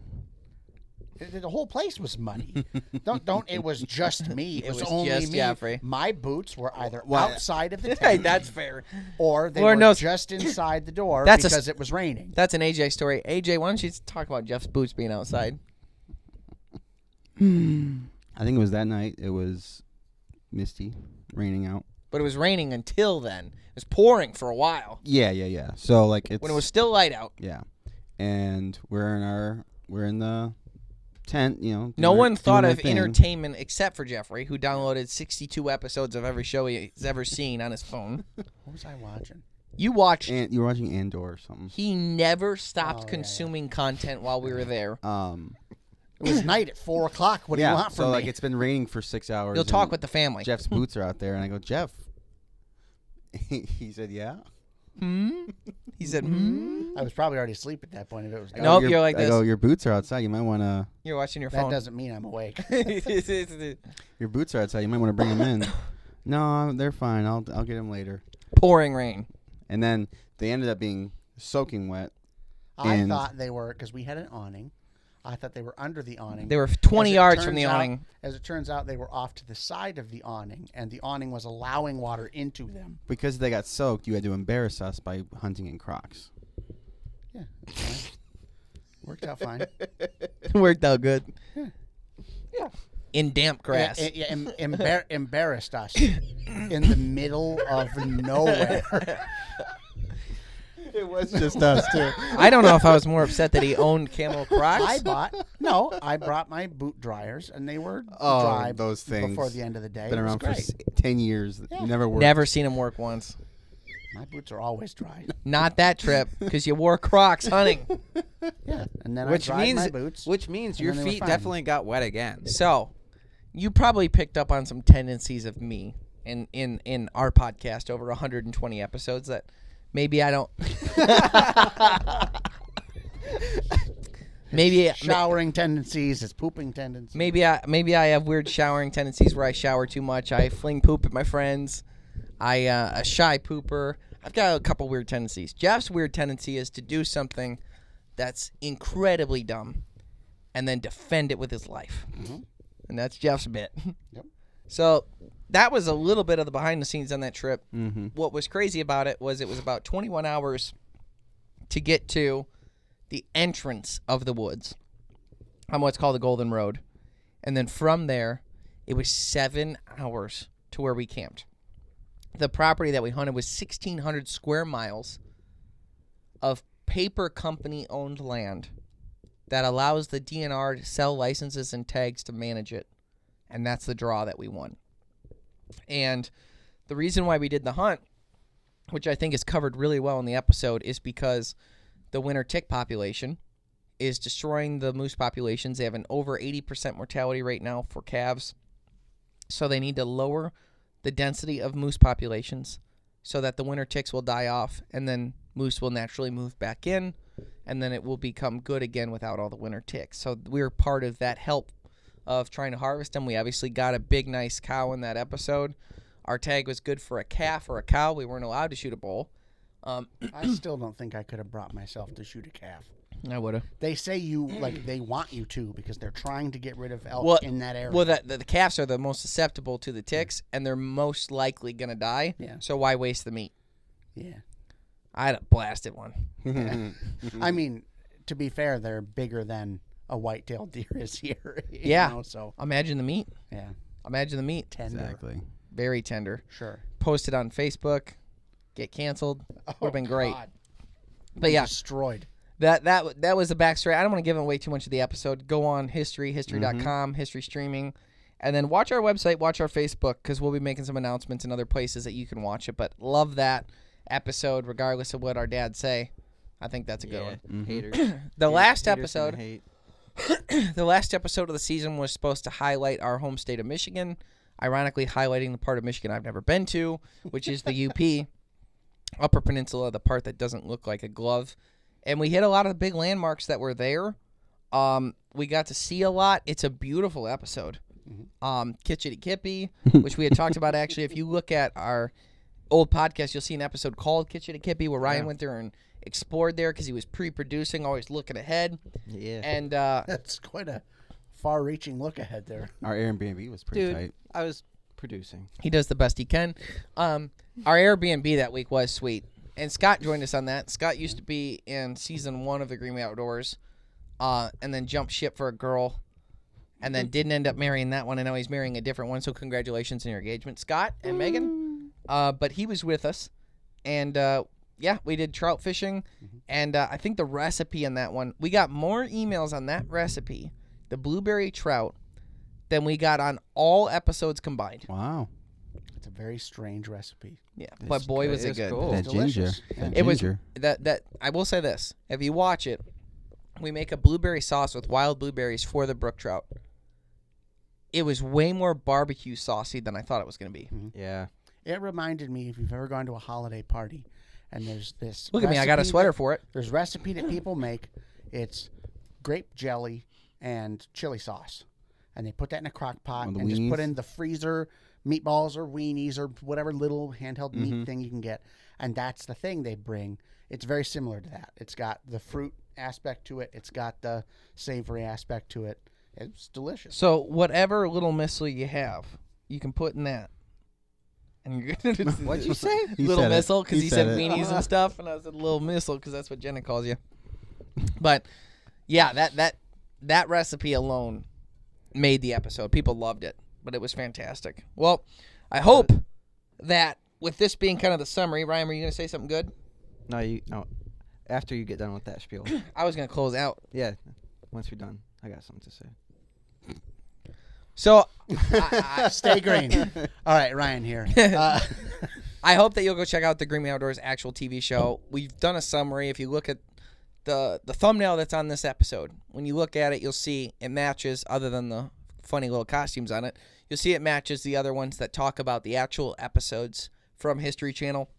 The whole place was muddy. Don't. It was just me. It was only just me. Jeffrey. My boots were either outside of the tent. Hey, that's fair. Or they Lord were knows. just inside the door That's because it was raining. That's an AJ story. AJ, why don't you talk about Jeff's boots being outside? I think it was that night. It was misty, raining out. But it was raining until then. It was pouring for a while. Yeah. So like it's When it was still light out. Yeah, and we're in the tent. You know, No one thought doing of our thing. entertainment except for Jeffrey, who downloaded 62 episodes of every show he's ever seen on his phone. What was I watching? You watched. And you were watching Andor or something. He never stopped consuming content while we were there. It was night at 4 o'clock. What do you want from so me? like it's been raining for 6 hours. You'll talk and with the family. Jeff's boots are out there, and I go, Jeff. He said, yeah. He said, I was probably already asleep at that point. If it was Nope, you're like I this. go, your boots are outside. You might want to. You're watching your that phone. doesn't mean I'm awake. Your boots are outside. You might want to bring them in. No, they're fine. I'll get them later. Pouring rain. And then they ended up being soaking wet. I thought they were, because we had an awning. I thought they were under the awning. They were 20 As it yards from turns the out- awning. As it turns out, they were off to the side of the awning, and the awning was allowing water into them. Because they got soaked, you had to embarrass us by hunting in Crocs. Yeah, that's fine. Worked out fine. Worked out good. Yeah. In damp grass. Embarrassed us in the middle of nowhere. It was just us, too. I don't know if I was more upset that he owned camel Crocs. I brought my boot dryers, and they were dry those things. before the end of the day. Been It was around for great. 10 years. Yeah. Never worked. Never seen him work once. My boots are always dry. Not that trip, because you wore Crocs hunting. Yeah, and then Which I dried means my boots. which means and your then they were feet fine. definitely got wet again. So, you probably picked up on some tendencies of me in our podcast over 120 episodes that maybe I don't. maybe showering tendencies, his pooping tendencies. Maybe I have weird showering tendencies where I shower too much. I fling poop at my friends. A shy pooper. I've got a couple weird tendencies. Jeff's weird tendency is to do something that's incredibly dumb and then defend it with his life. And that's Jeff's bit. Yep. So that was a little bit of the behind the scenes on that trip. Mm-hmm. What was crazy about it was about 21 hours to get to the entrance of the woods on what's called the Golden Road. And then from there, it was 7 hours to where we camped. The property that we hunted was 1,600 square miles of paper company-owned land that allows the DNR to sell licenses and tags to manage it. And that's the draw that we won. And the reason why we did the hunt, which I think is covered really well in the episode, is because the winter tick population is destroying the moose populations. They have an over 80% mortality rate now for calves. So they need to lower the density of moose populations so that the winter ticks will die off, and then moose will naturally move back in, and then it will become good again without all the winter ticks. So we're part of that help of trying to harvest them. We obviously got a big, nice cow in that episode. Our tag was good for a calf or a cow. We weren't allowed to shoot a bull. I still don't think I could have brought myself to shoot a calf. I would have. They say they want you to because they're trying to get rid of elk in that area. Well, the calves are the most susceptible to the ticks, and they're most likely going to die. Yeah. So why waste the meat? Yeah. I'd have blasted one. Yeah. I mean, to be fair, they're bigger than a white-tailed deer is here. Yeah. So imagine the meat. Yeah. Imagine the meat. Tender. Exactly. Very tender. Sure. Post it on Facebook. Get canceled. Would have been great. God. But yeah. Destroyed. That was the backstory. I don't want to give away too much of the episode. Go on history.com, history streaming, and then watch our website, watch our Facebook, because we'll be making some announcements in other places that you can watch it. But love that episode, regardless of what our dads say. I think that's a good one. Mm-hmm. Haters. The last Haters gonna episode, hate. the last episode of the season was supposed to highlight our home state of Michigan, ironically highlighting the part of Michigan I've never been to, which is the UP, Upper Peninsula, the part that doesn't look like a glove. And we hit a lot of the big landmarks that were there. We got to see a lot. It's a beautiful episode. Kitchity Kippy, which we had talked about actually. If you look at our old podcast, you'll see an episode called Kitchity Kippy where Ryan went there and explored there because he was pre-producing, always looking ahead. Yeah. And that's quite a far-reaching look ahead there. Our Airbnb was pretty tight. I was producing. He does the best he can. Our Airbnb that week was sweet. And Scott joined us on that. Scott used to be in season 1 of the Green Bay Outdoors, and then jumped ship for a girl, and then didn't end up marrying that one, and now he's marrying a different one. So congratulations on your engagement, Scott and Megan. But he was with us, and we did trout fishing, and I think the recipe in that one, we got more emails on that recipe, the blueberry trout, than we got on all episodes combined. Wow. It's a very strange recipe. Yeah, but boy, was it good. That ginger. That It was ginger. that. I will say this: if you watch it, we make a blueberry sauce with wild blueberries for the brook trout. It was way more barbecue saucy than I thought it was going to be. Yeah. It reminded me if you've ever gone to a holiday party, and there's this. Look at me! I got a sweater for it. There's recipe that people make. It's grape jelly and chili sauce, and they put that in a crock pot and just put in the freezer. Meatballs or weenies or whatever little handheld meat thing you can get. And that's the thing they bring. It's very similar to that. It's got the fruit aspect to it. It's got the savory aspect to it. It's delicious. So whatever little missile you have, you can put in that. And you're good. What'd you say? Little missile, because he said it. weenies and stuff, and I said little missile because that's what Jenna calls you. But yeah, that recipe alone made the episode. People loved it. But it was fantastic. Well, I hope that with this being kind of the summary, Ryan, were you going to say something good? No. After you get done with that spiel. I was going to close out. Yeah. Once you're done, I got something to say. So, stay green. All right, Ryan here. I hope that you'll go check out the Green Bay Outdoors actual TV show. We've done a summary. If you look at the thumbnail that's on this episode, when you look at it, you'll see it matches, other than the funny little costumes on it, you'll see it matches the other ones that talk about the actual episodes from History Channel.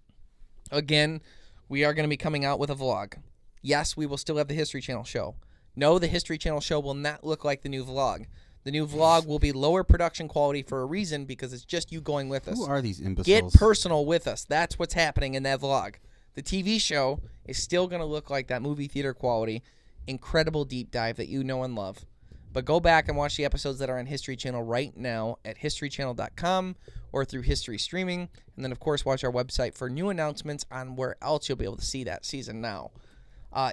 Again, we are going to be coming out with a vlog. Yes, we will still have the History Channel show. No, the History Channel show will not look like the new vlog. The new vlog will be lower production quality for a reason, because it's just you going with us. Who are these imbeciles? Get personal with us. That's what's happening in that vlog. The TV show is still going to look like that movie theater quality. incredible deep dive that you know and love. But go back and watch the episodes that are on History Channel right now at historychannel.com or through History Streaming. And then, of course, watch our website for new announcements on where else you'll be able to see that season now.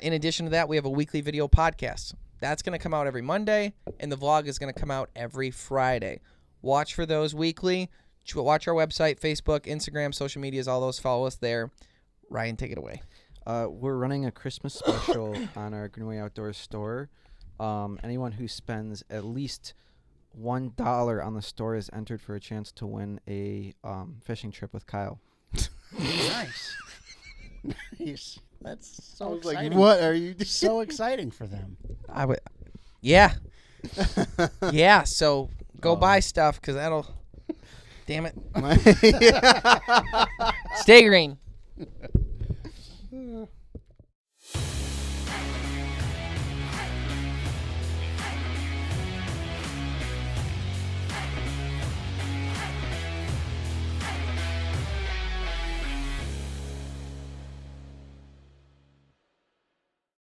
In addition to that, we have a weekly video podcast. That's going to come out every Monday, and the vlog is going to come out every Friday. Watch for those weekly. Watch our website, Facebook, Instagram, social medias, all those. Follow us there. Ryan, take it away. We're running a Christmas special on our Greenway Outdoors store. Anyone who spends at least $1 on the store is entered for a chance to win a fishing trip with Kyle. Nice. Nice. That's so exciting. Like, what are you doing? So exciting for them. Yeah. Yeah, so go buy stuff because that'll... Damn it. Stay green.